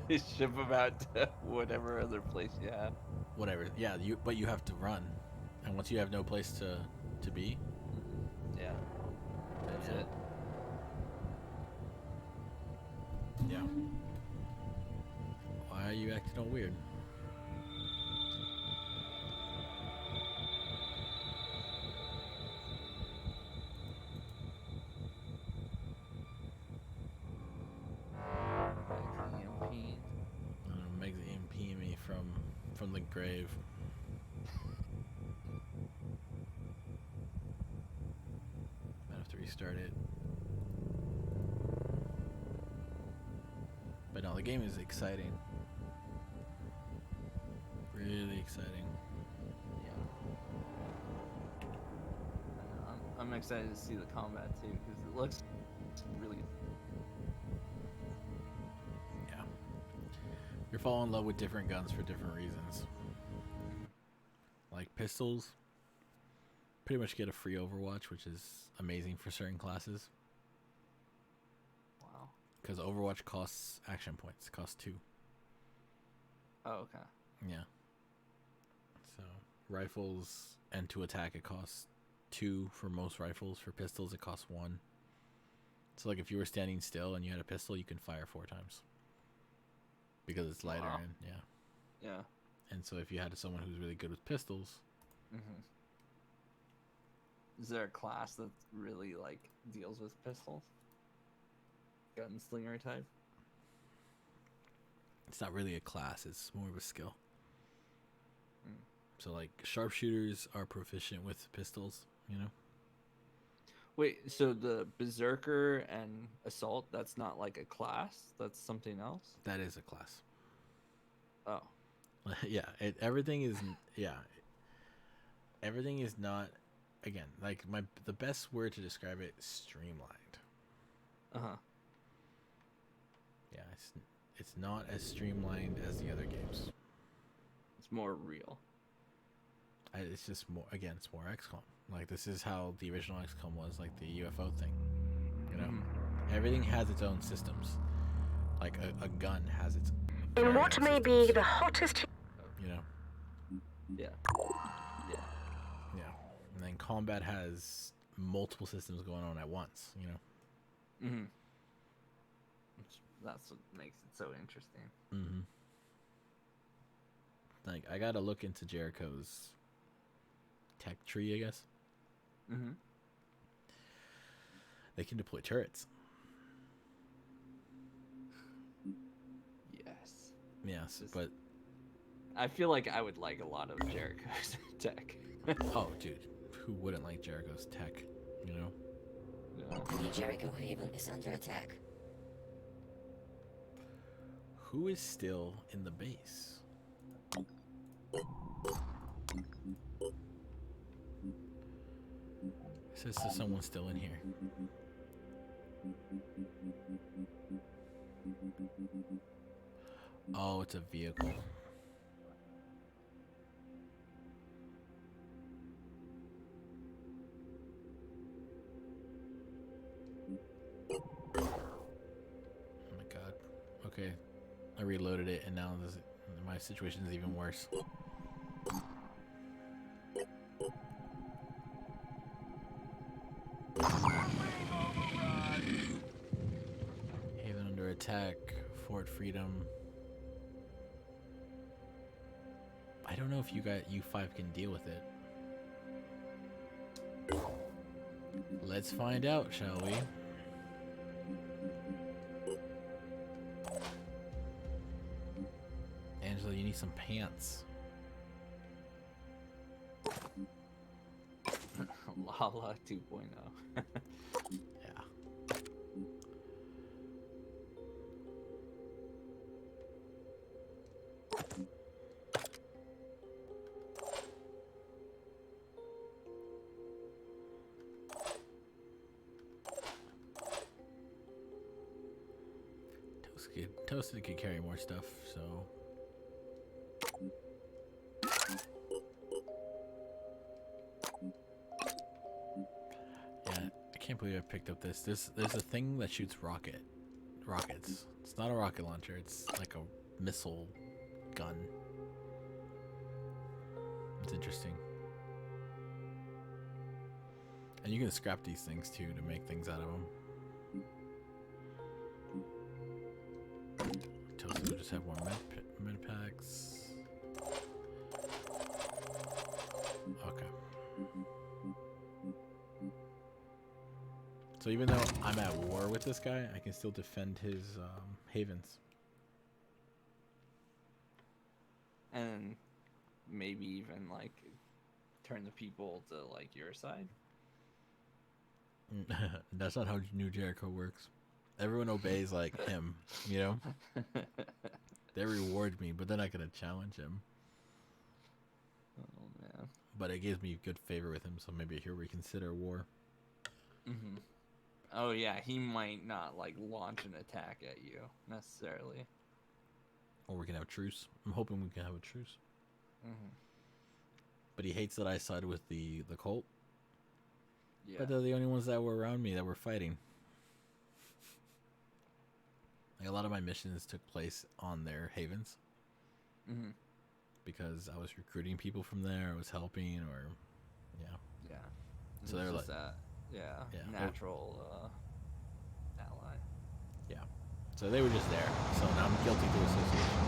ship them out to whatever other place you have. Whatever. Yeah. But you have to run, and once you have no place to be. Yeah. That's it. Yeah. Why are you acting all weird? Meg's EMPing me from the grave. Might have to restart it. But no, the game is exciting. Really exciting. Yeah. I'm excited to see the combat too, because it looks really. Yeah. You're falling in love with different guns for different reasons. Like pistols, pretty much get a free Overwatch, which is amazing for certain classes. Wow. Because Overwatch costs action points. It costs 2. Oh, okay. Yeah. So rifles and to attack, it costs 2 for most rifles. For pistols, it costs 1. So like if you were standing still and you had a pistol, you can fire 4 times because it's lighter. Wow. And Yeah. And so if you had someone who's really good with pistols, is there a class that really like deals with pistols? Gunslinger type? it's not really a class, it's more of a skill. So like sharpshooters are proficient with pistols, you know? Wait, so the Berserker and Assault, that's not like a class? That's something else? That is a class. Oh. Yeah, everything is everything is not, again, like the best word to describe it, streamlined. Uh-huh. Yeah, it's not as streamlined as the other games. It's more real. It's just more, again, it's more XCOM. Like, this is how the original XCOM was, like the UFO thing. You know? Everything has its own systems. Like, a gun has its In what may be the hottest... You know? Yeah. Yeah. And then combat has multiple systems going on at once, you know? That's what makes it so interesting. Like, I gotta look into Jericho's tech tree, I guess. They can deploy turrets. Yes. Yes, but I feel like I would like a lot of Jericho's tech. Oh, dude, who wouldn't like Jericho's tech, you know? The Jericho Haven is under attack. Who is still in the base? It says there's someone still in here. Oh, it's a vehicle. Oh my god. Okay. I reloaded it and now my situation is even worse. attack, Fort Freedom. I don't know if you 5 can deal with it. Let's find out, shall we? Angela, you need some pants. Lala 2.0. Yeah. Toasted could carry more stuff, so. Yeah, I can't believe I picked up this. There's a thing that shoots rockets. It's not a rocket launcher, it's like a missile gun. It's interesting. And you can scrap these things too to make things out of them. Toasted will just have one med packs. Okay. So even though I'm at war with this guy, I can still defend his havens. And maybe even like turn the people to like your side. That's not how New Jericho works. Everyone obeys like him, you know? They reward me, but then I gotta challenge him. Oh man. But it gives me good favor with him, so maybe he'll reconsider war. Mm-hmm. Oh yeah, he might not like launch an attack at you necessarily. Or we can have a truce. I'm hoping we can have a truce. Mm-hmm. But he hates that I sided with the cult. Yeah. But they're the only ones that were around me that were fighting. Like a lot of my missions took place on their havens. Mm-hmm. Because I was recruiting people from there, I was helping, or yeah. Yeah. So they're like, natural ally. Yeah. So they were just there. So now I'm guilty through association.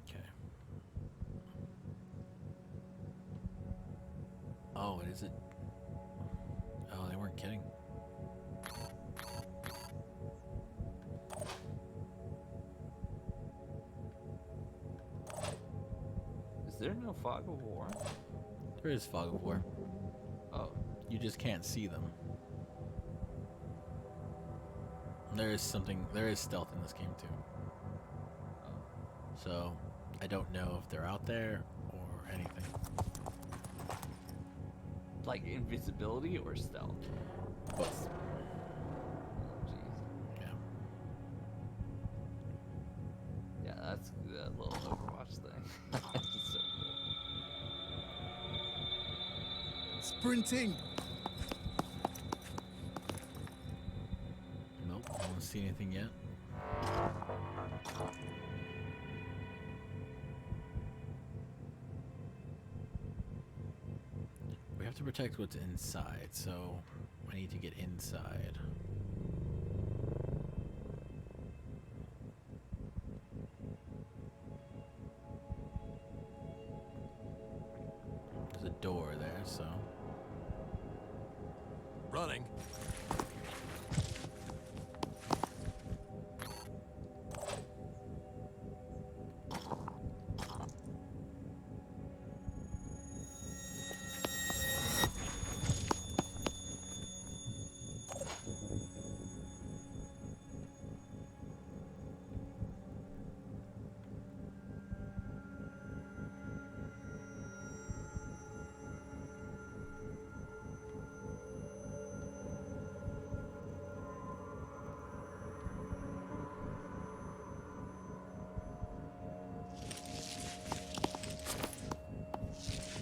Okay. Oh, is it? Oh, they weren't kidding. Is there no fog of war? There is fog of war. Oh. You just can't see them. There is stealth in this game too. Oh. So, I don't know if they're out there or anything. Like invisibility or stealth? Both. Oh, jeez. Yeah. Yeah, that's that little Overwatch thing. It's so cool. Sprinting! Nope, I don't see anything yet. We have to protect what's inside, so I need to get inside. There's a door there, so. Running.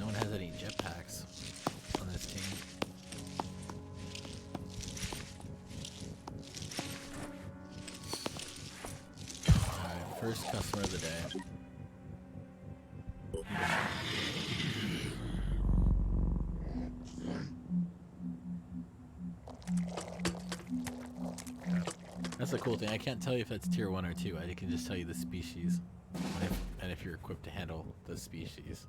No one has any jetpacks on this team. Alright, first customer of the day. That's the cool thing. I can't tell you if that's tier 1 or 2. I can just tell you the species. And if you're equipped to handle the species.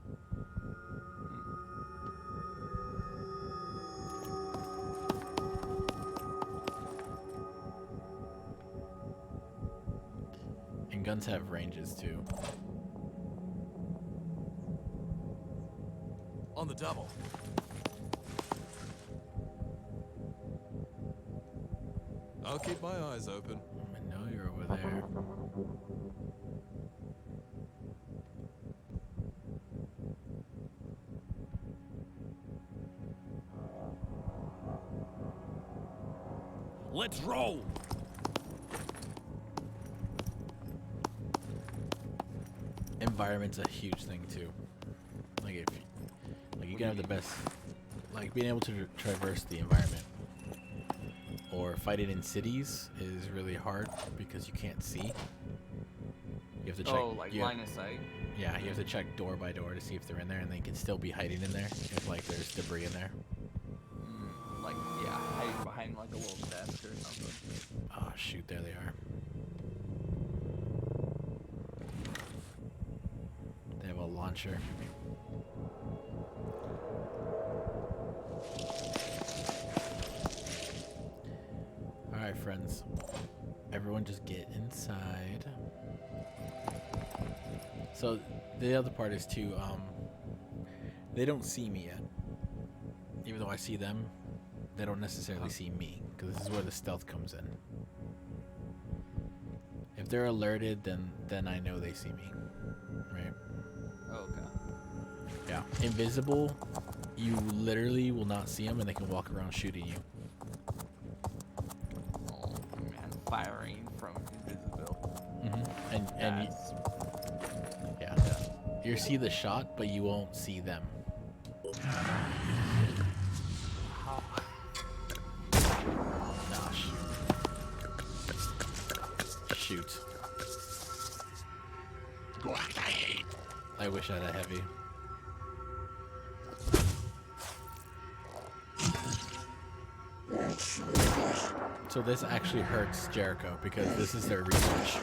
And guns have ranges too. On the double. I'll keep my eyes open. I know you're over there. Let's roll! Environment's a huge thing too. Like if you can have the best, like being able to traverse the environment or fighting in cities is really hard because you can't see. You have to check. Oh, like line of sight. Yeah, you have to check door by door to see if they're in there, and they can still be hiding in there if like there's debris in there. Like hiding behind like a little desk or something. Oh shoot, there they are. They have a launcher. Alright friends, everyone just get inside. So the other part is too, they don't see me yet. Even though I see them, they don't necessarily see me, because this is where the stealth comes in. If they're alerted, then I know they see me, right? Okay. Yeah, invisible, you literally will not see them, and they can walk around shooting you. Oh man, firing from invisible. And you see the shot, but you won't see them. Nah, shoot. I wish I had a heavy. So this actually hurts Jericho because this is their research.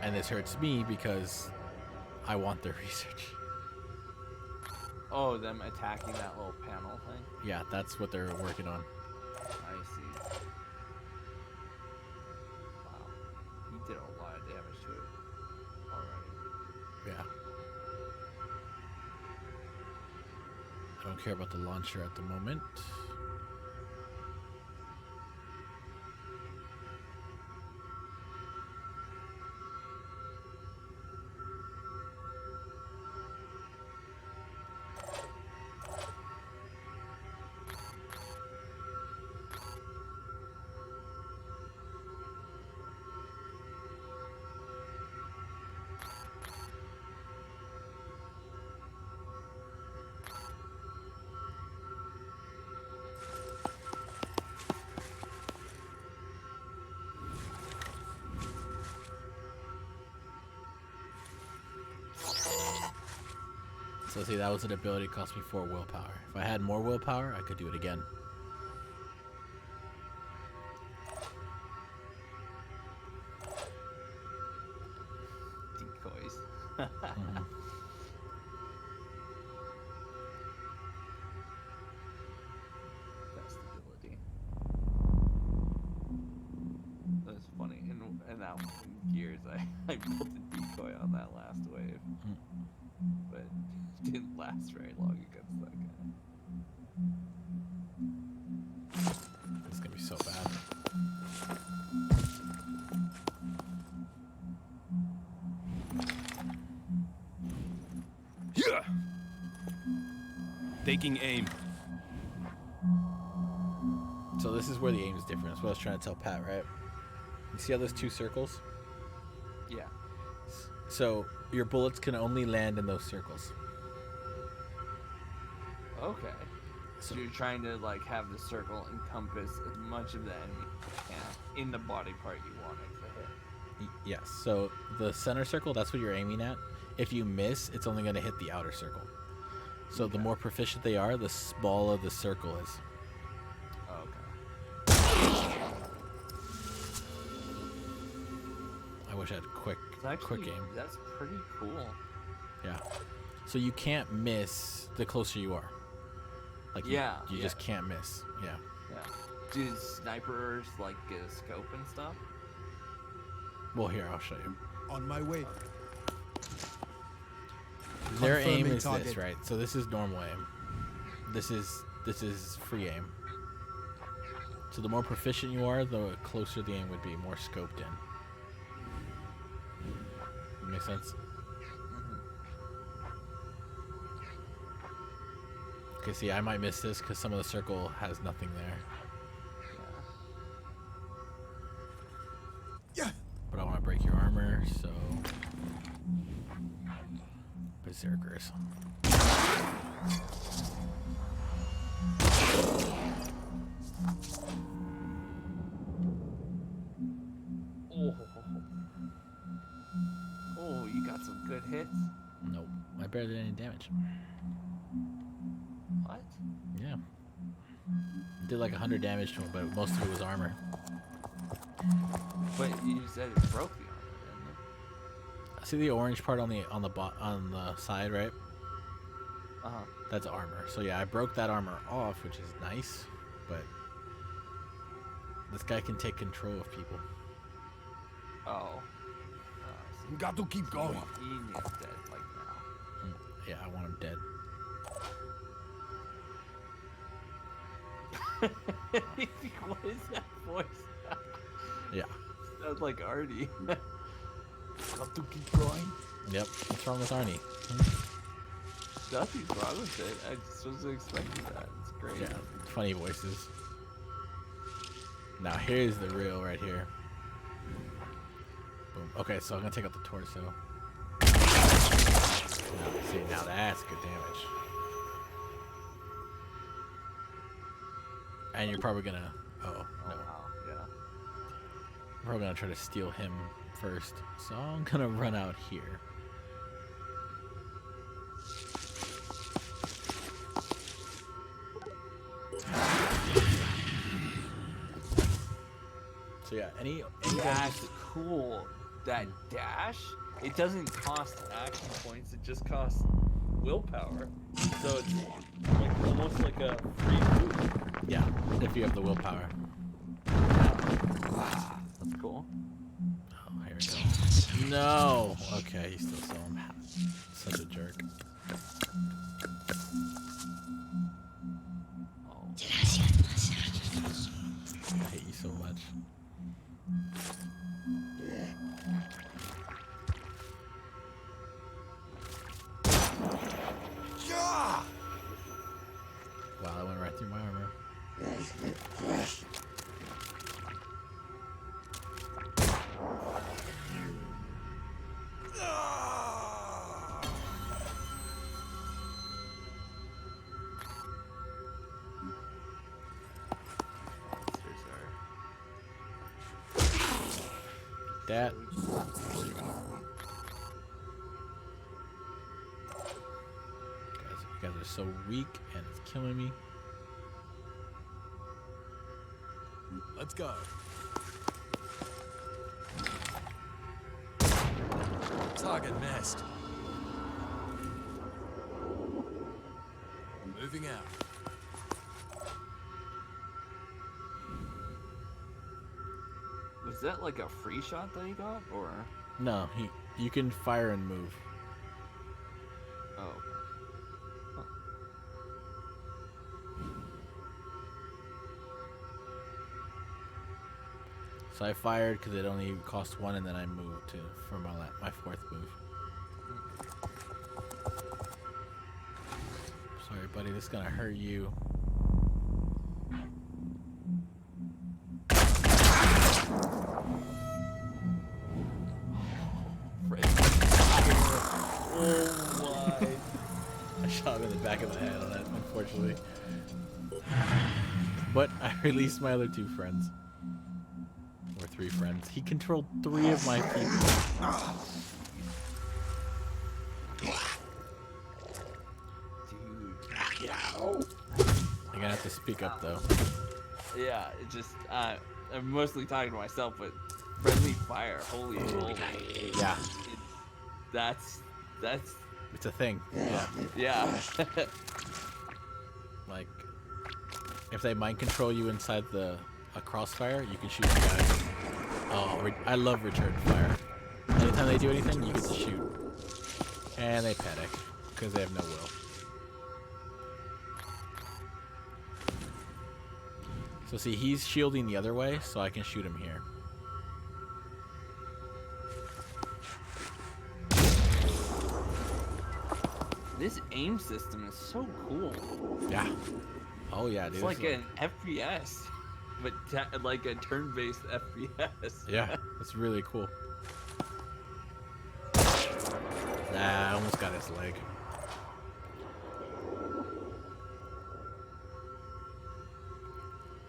And this hurts me because I want their research. Oh, them attacking that little panel thing? Yeah, that's what they're working on. I see. Wow. He did a lot of damage to it already. Yeah. I don't care about the launcher at the moment. So see, that was an ability that cost me 4 willpower. If I had more willpower, I could do it again. Decoys. Best ability. That's funny. And now in Gears, I built a decoy on that last wave. But it didn't last very long against that guy. It's gonna be so bad. Yeah. Taking aim. So this is where the aim is different. That's what I was trying to tell Pat, right? You see how those 2 circles? Yeah. So your bullets can only land in those circles. Okay. So you're trying to like have the circle encompass as much of the enemy as you can in the body part you want it to hit. Yes. So the center circle, that's what you're aiming at. If you miss, it's only going to hit the outer circle. So the more proficient they are, the smaller the circle is. Okay. wish I had quick aim. That's pretty cool. Yeah. So you can't miss the closer you are. Like you just can't miss. Yeah. Yeah. Do snipers like get a scope and stuff? Well, here I'll show you. On my way. Their aim is this, right? So this is normal aim. This is free aim. So the more proficient you are, the closer the aim would be, more scoped in. Make sense? Okay, see, I might miss this because some of the circle has nothing there. Yeah. But I want to break your armor, so... Berserkers. Oh, you got some good hits. Nope, I barely did any damage. What? Yeah. Did like 100 damage to him, but most of it was armor. But you said it broke the armor, didn't it? See the orange part on the side, right? Uh-huh. That's armor. So yeah, I broke that armor off, which is nice, but this guy can take control of people. Oh. We got to keep going. He needs dead like now. Yeah, I want him dead. What is that voice? Yeah. Sounds like Artie. Got to keep going. Yep. What's wrong with Arnie? Nothing's wrong with it. I just wasn't expecting that. It's great. Yeah. Funny voices. Now here's the real right here. Boom. Okay, so I'm gonna take out the torso. See, now that's good damage. And you're probably gonna... Oh, no. Wow. Yeah. I'm probably gonna try to steal him first. So I'm gonna run out here. So yeah, any That's cool. That dash, it doesn't cost action points, it just costs willpower. So it's like almost like a free move. Yeah, if you have the willpower. That's cool. Oh, here we go. No! Okay, you still saw him. Such a jerk. Oh. I hate you so much. Wow, that went right through my armor. That. You guys are so weak and it's killing me. Let's go. Target missed. Moving out. Was that like a free shot that he got, or? No, you can fire and move. Oh. Huh. So I fired because it only cost one, and then I moved for my fourth move. Sorry, buddy, this is gonna hurt you. Oh my! I shot him in the back of the head on that, unfortunately. But I released my other two friends. Or three friends. He controlled 3 of my people. Dude. You're gonna have to speak up though. Yeah, it just I'm mostly talking to myself, but friendly fire. Holy moly. Yeah. That's It's a thing. Yeah. yeah. Like, if they mind control you inside a crossfire, you can shoot the guys. Oh, I love return fire. Anytime they do anything, you get to shoot. And they panic, because they have no will. So see, he's shielding the other way, so I can shoot him here. This aim system is so cool. Yeah. Oh yeah, dude. It's like an FPS, but like a turn-based FPS. Yeah, it's really cool. Nah, I almost got his leg.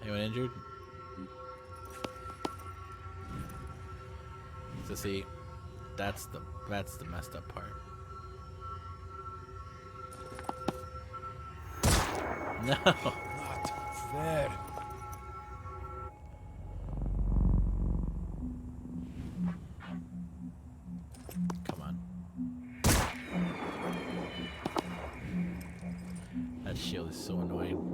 Anyone injured? So see, that's the messed up part. No. Not fair. Come on. That shield is so annoying.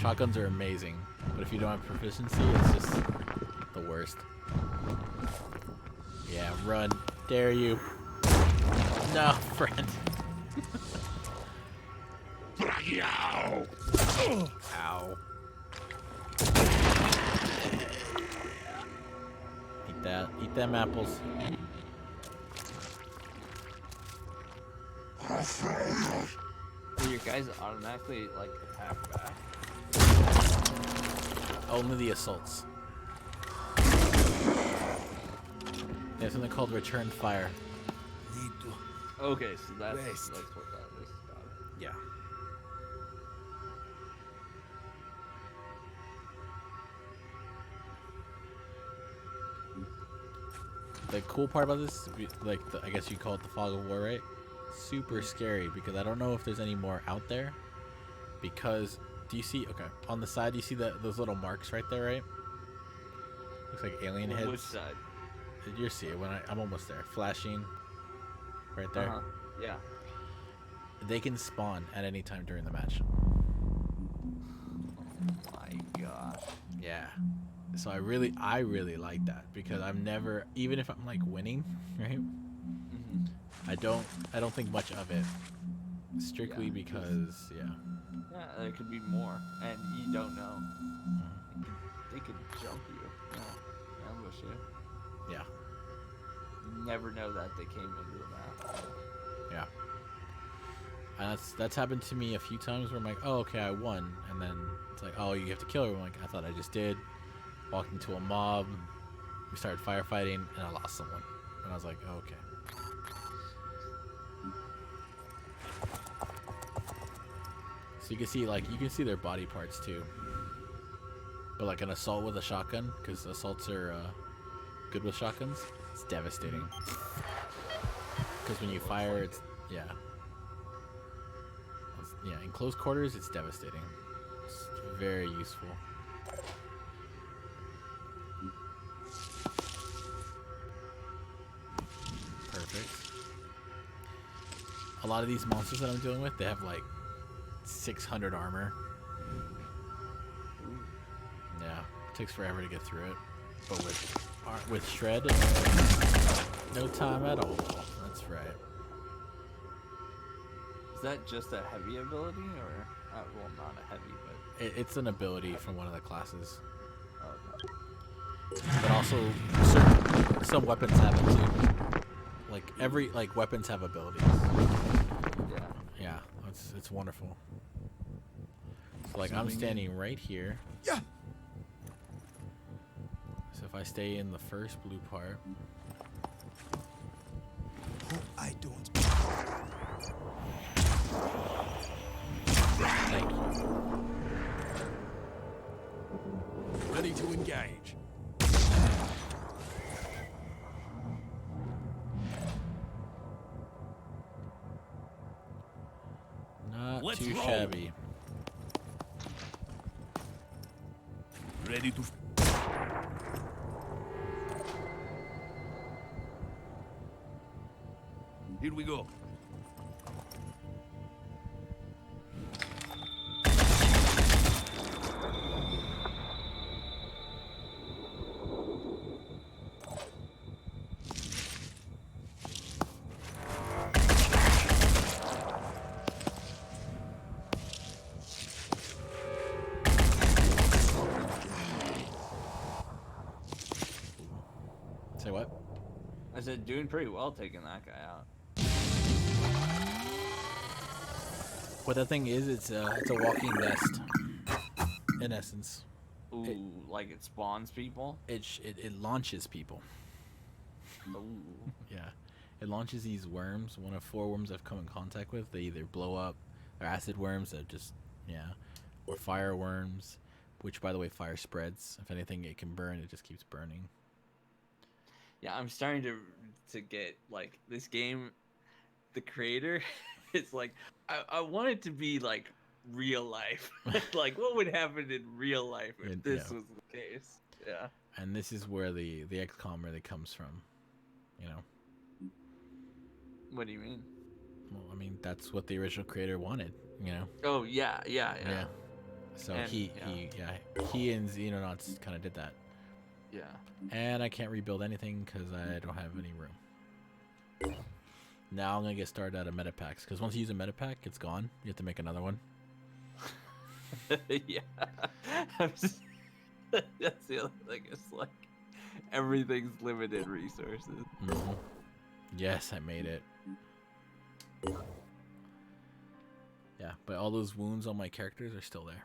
Shotguns are amazing, but if you don't have proficiency, it's just the worst. Yeah, run. Dare you. No, friend. Ow. Ow. Eat that. Eat them apples. Do your guys automatically like attack back? Only the assaults. There's something called return fire. Okay, so that's what that is. Got it. Yeah. The cool part about this, like, I guess you call it the fog of war, right? Super scary, because I don't know if there's any more out there. Because, do you see, okay, on the side, you see those little marks right there, right? Looks like alien heads. Which side? You see it when I'm almost there. Flashing right there. Yeah. They can spawn at any time during the match. Oh my gosh. Yeah. So I really like that, because I'm never, even if I'm like winning, right? Mm-hmm. I don't think much of it, strictly because Yeah, there could be more, and you don't know. They could jump you. Yeah, ambush you. Yeah. You never know that they came into the map. Yeah. And that's happened to me a few times where I'm like, oh, okay, I won, and then it's like, oh, you have to kill her. I'm like, I thought I just did. Walked into a mob, we started firefighting, and I lost someone. And I was like, oh, okay. So you can see their body parts too. But like an assault with a shotgun, because assaults are good with shotguns, it's devastating. Because when you fire, it's in close quarters, it's devastating. It's very useful. Perfect. A lot of these monsters that I'm dealing with, they have like 600 armor. Yeah, it takes forever to get through it. But with Shred, no time at all. That's right. Is that just a heavy ability, or well, not a heavy, but It's an ability from one of the classes. okay. But also, some weapons have it too. Like weapons have abilities. Yeah. Yeah, it's wonderful. So like I'm standing right here. Yeah. So if I stay in the first blue part. I don't. Ready to engage. Not Let's too roll. shabby. Ready to... Here we go. Say what? I said doing pretty well taking that guy out. What the thing is, it's a walking nest. In essence. Ooh, like it spawns people? It launches people. Ooh. Yeah. It launches these worms. One of 4 worms I've come in contact with. They either blow up, they're acid worms that just, or fire worms, which, by the way, fire spreads. If anything, it can burn. It just keeps burning. Yeah, I'm starting to get, like, this game, the creator, it's like, I want it to be, like, real life. Like, what would happen in real life if this was the case? Yeah. And this is where the XCOM really comes from, you know? What do you mean? Well, I mean, that's what the original creator wanted, you know? Oh, yeah. So And, he and Xenonauts kind of did that. Yeah. And I can't rebuild anything because I don't have any room. Now I'm going to get started out of metapacks, because once you use a metapack, it's gone. You have to make another one. Yeah. That's the other thing. It's like, everything's limited resources. Mm-hmm. Yes, I made it. Yeah, but all those wounds on my characters are still there.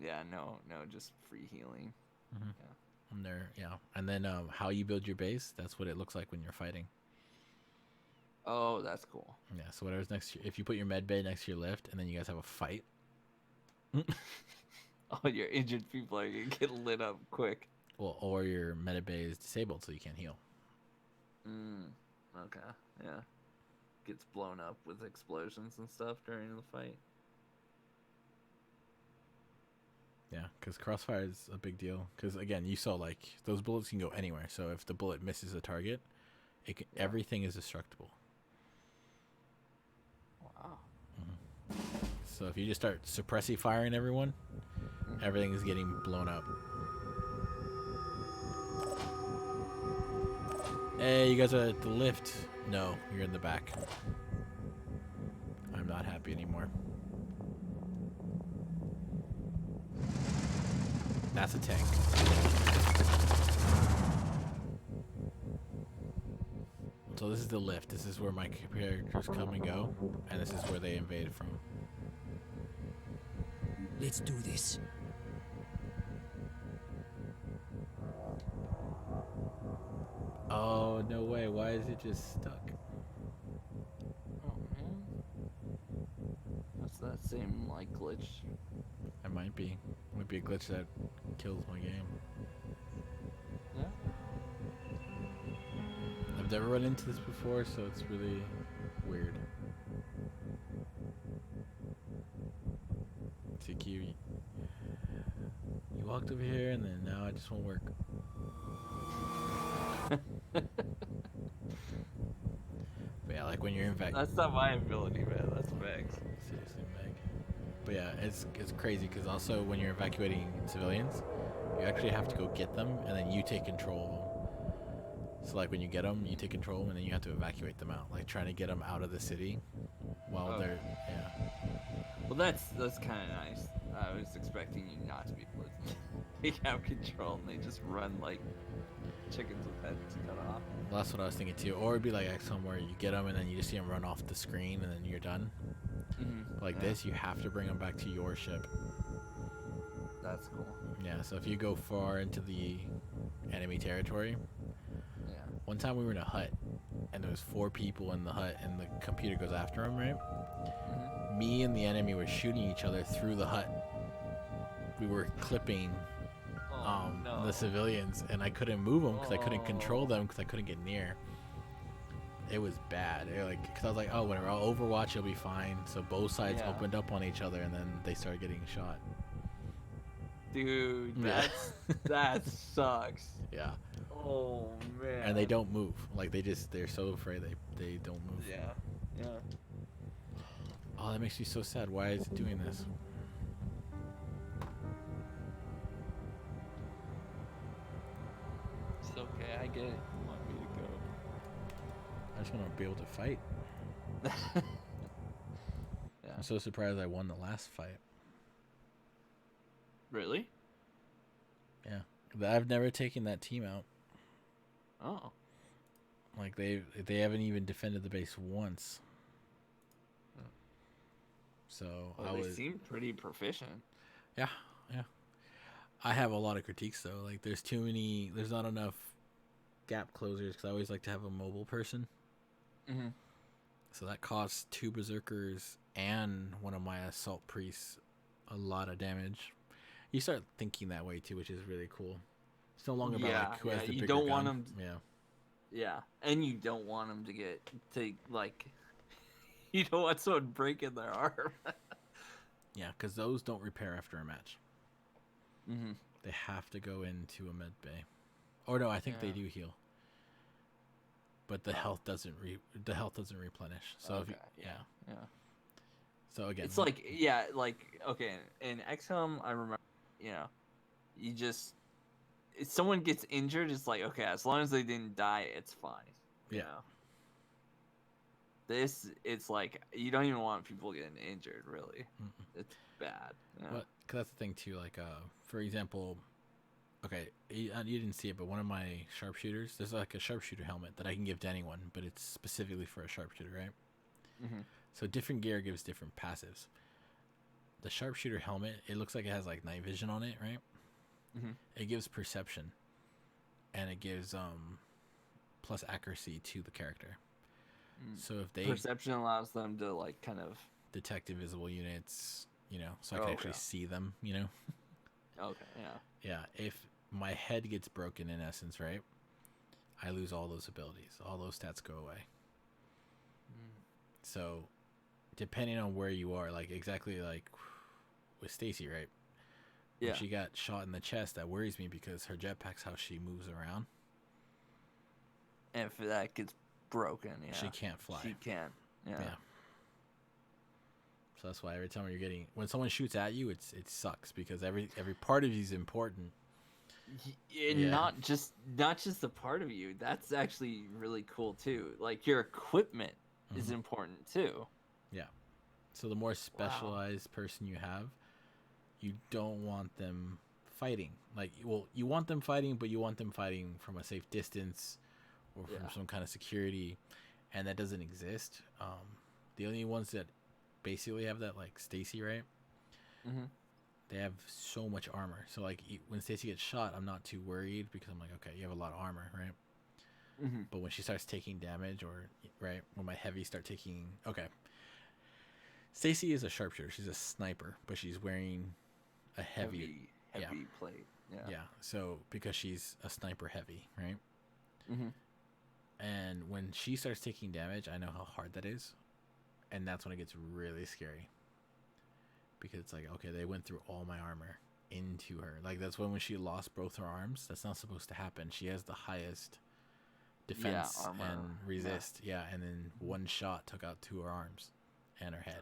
Yeah, no, just free healing. Mm-hmm. Yeah. And there, and then how you build your base, that's what it looks like when you're fighting. Oh, that's cool. Yeah, so whatever's next to you, if you put your med bay next to your lift and then you guys have a fight. Oh, your injured people are gonna get lit up quick. Well, or your med bay is disabled so you can't heal. Okay, yeah. Gets blown up with explosions and stuff during the fight. Yeah, because crossfire is a big deal. Because again, you saw like those bullets can go anywhere. So if the bullet misses a target, everything is destructible. Wow. So if you just start suppressing firing everyone, everything is getting blown up. Hey, you guys are at the lift. No, you're in the back. I'm not happy anymore. That's a tank. So this is the lift. This is where my characters come and go, and this is where they invade from. Let's do this. Oh, no way. Why is it just stuck? Oh, man. That's that same, like, glitch. It might be. It might be a glitch that kills my game. Yeah. I've never run into this before, so it's really weird. TQ, you walked over here, and then now it just won't work. But yeah, like when you're in vac. That's not my ability, man. That's Meg's. Seriously, Meg. But yeah, it's crazy because also when you're evacuating civilians, you actually have to go get them, and then you take control of them. So like when you get them, you take control, and then you have to evacuate them out, like trying to get them out of the city while they're Well, that's kind of nice. I was expecting you not to be able to take out control, and they just run like chickens with heads cut off. Well, that's what I was thinking too. Or it'd be like XCOM where you get them and then you just see them run off the screen and then you're done. Like this, you have to bring them back to your ship. That's cool. Yeah, so if you go far into the enemy territory. Yeah. One time we were in a hut and there was 4 people in the hut and the computer goes after them, right? me and the enemy were shooting each other through the hut. We were clipping the civilians, and I couldn't move them because I couldn't control them because I couldn't get near. It was bad. Because I was like, oh, whenever I'll Overwatch, it'll be fine. So both sides opened up on each other, and then they started getting shot. Dude, that sucks. Yeah. Oh man. And they don't move. Like they're so afraid they don't move. Yeah. Oh, that makes me so sad. Why is it doing this? It's okay. I get it. You want me to go? I just want to be able to fight. Yeah. I'm so surprised I won the last fight. Really? Yeah. I've never taken that team out. Oh. Like they haven't even defended the base once. So they seem pretty proficient. Yeah. I have a lot of critiques though. Like there's not enough gap closers because I always like to have a mobile person. Mm-hmm. So that costs 2 berserkers and one of my assault priests a lot of damage. You start thinking that way too, which is really cool. It's no longer about like who has the bigger don't gun. want them. Yeah, and you don't want them to get like. You don't want someone breaking their arm. Yeah, because those don't repair after a match. Mm-hmm. They have to go into a med bay, or no, I think they do heal. But the health doesn't replenish. So okay. Yeah. So again, it's like okay, in XCOM I remember, you just if someone gets injured, it's like okay, as long as they didn't die, it's fine. You know? This it's like you don't even want people getting injured. Really, it's bad. Yeah. Well, cause that's the thing too. Like, for example, okay, you didn't see it, but one of my sharpshooters, there's like a sharpshooter helmet that I can give to anyone, but it's specifically for a sharpshooter, right? Mm-hmm. So different gear gives different passives. The sharpshooter helmet, it looks like it has like night vision on it, right? Mm-hmm. It gives perception, and it gives plus accuracy to the character. So if they perception allows them to like kind of detect invisible units, so I can actually see them, Okay, Yeah, if my head gets broken in essence, right? I lose all those abilities. All those stats go away. So depending on where you are, like exactly like with Stacy, right? Yeah. When she got shot in the chest, that worries me because her jetpack's how she moves around. And if that gets broken, she can't fly. She can't. Yeah. So that's why every time when someone shoots at you, it sucks because every part of you is important. Not just the part of you. That's actually really cool too. Like your equipment is important too. Yeah. So the more specialized person you have, you don't want them fighting. Like, well, you want them fighting, but you want them fighting from a safe distance or from some kind of security, and that doesn't exist. The only ones that basically have that, like Stacy, right? Mm-hmm. They have so much armor. So like when Stacy gets shot, I'm not too worried because I'm like, okay, you have a lot of armor, right? Mm-hmm. But when she starts taking damage, or when my heavies start taking, Stacy is a sharpshooter. She's a sniper, but she's wearing a heavy plate. Yeah. So because she's a sniper heavy, right? Mm-hmm. And when she starts taking damage, I know how hard that is. And that's when it gets really scary. Because it's like, okay, they went through all my armor into her. Like, that's when she lost both her arms. That's not supposed to happen. She has the highest defense and resist. Yeah, and then one shot took out 2 of her arms and her head.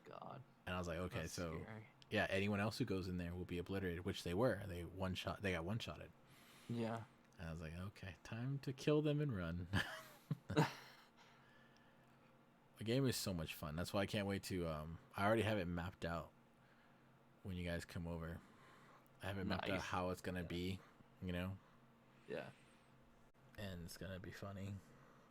God. And I was like, okay, that's so... scary. Yeah, anyone else who goes in there will be obliterated, which they were. They got one-shotted. Yeah. And I was like, okay, time to kill them and run. The game is so much fun. That's why I can't wait to I already have it mapped out when you guys come over. I have it mapped out how it's gonna be, Yeah. And it's gonna be funny.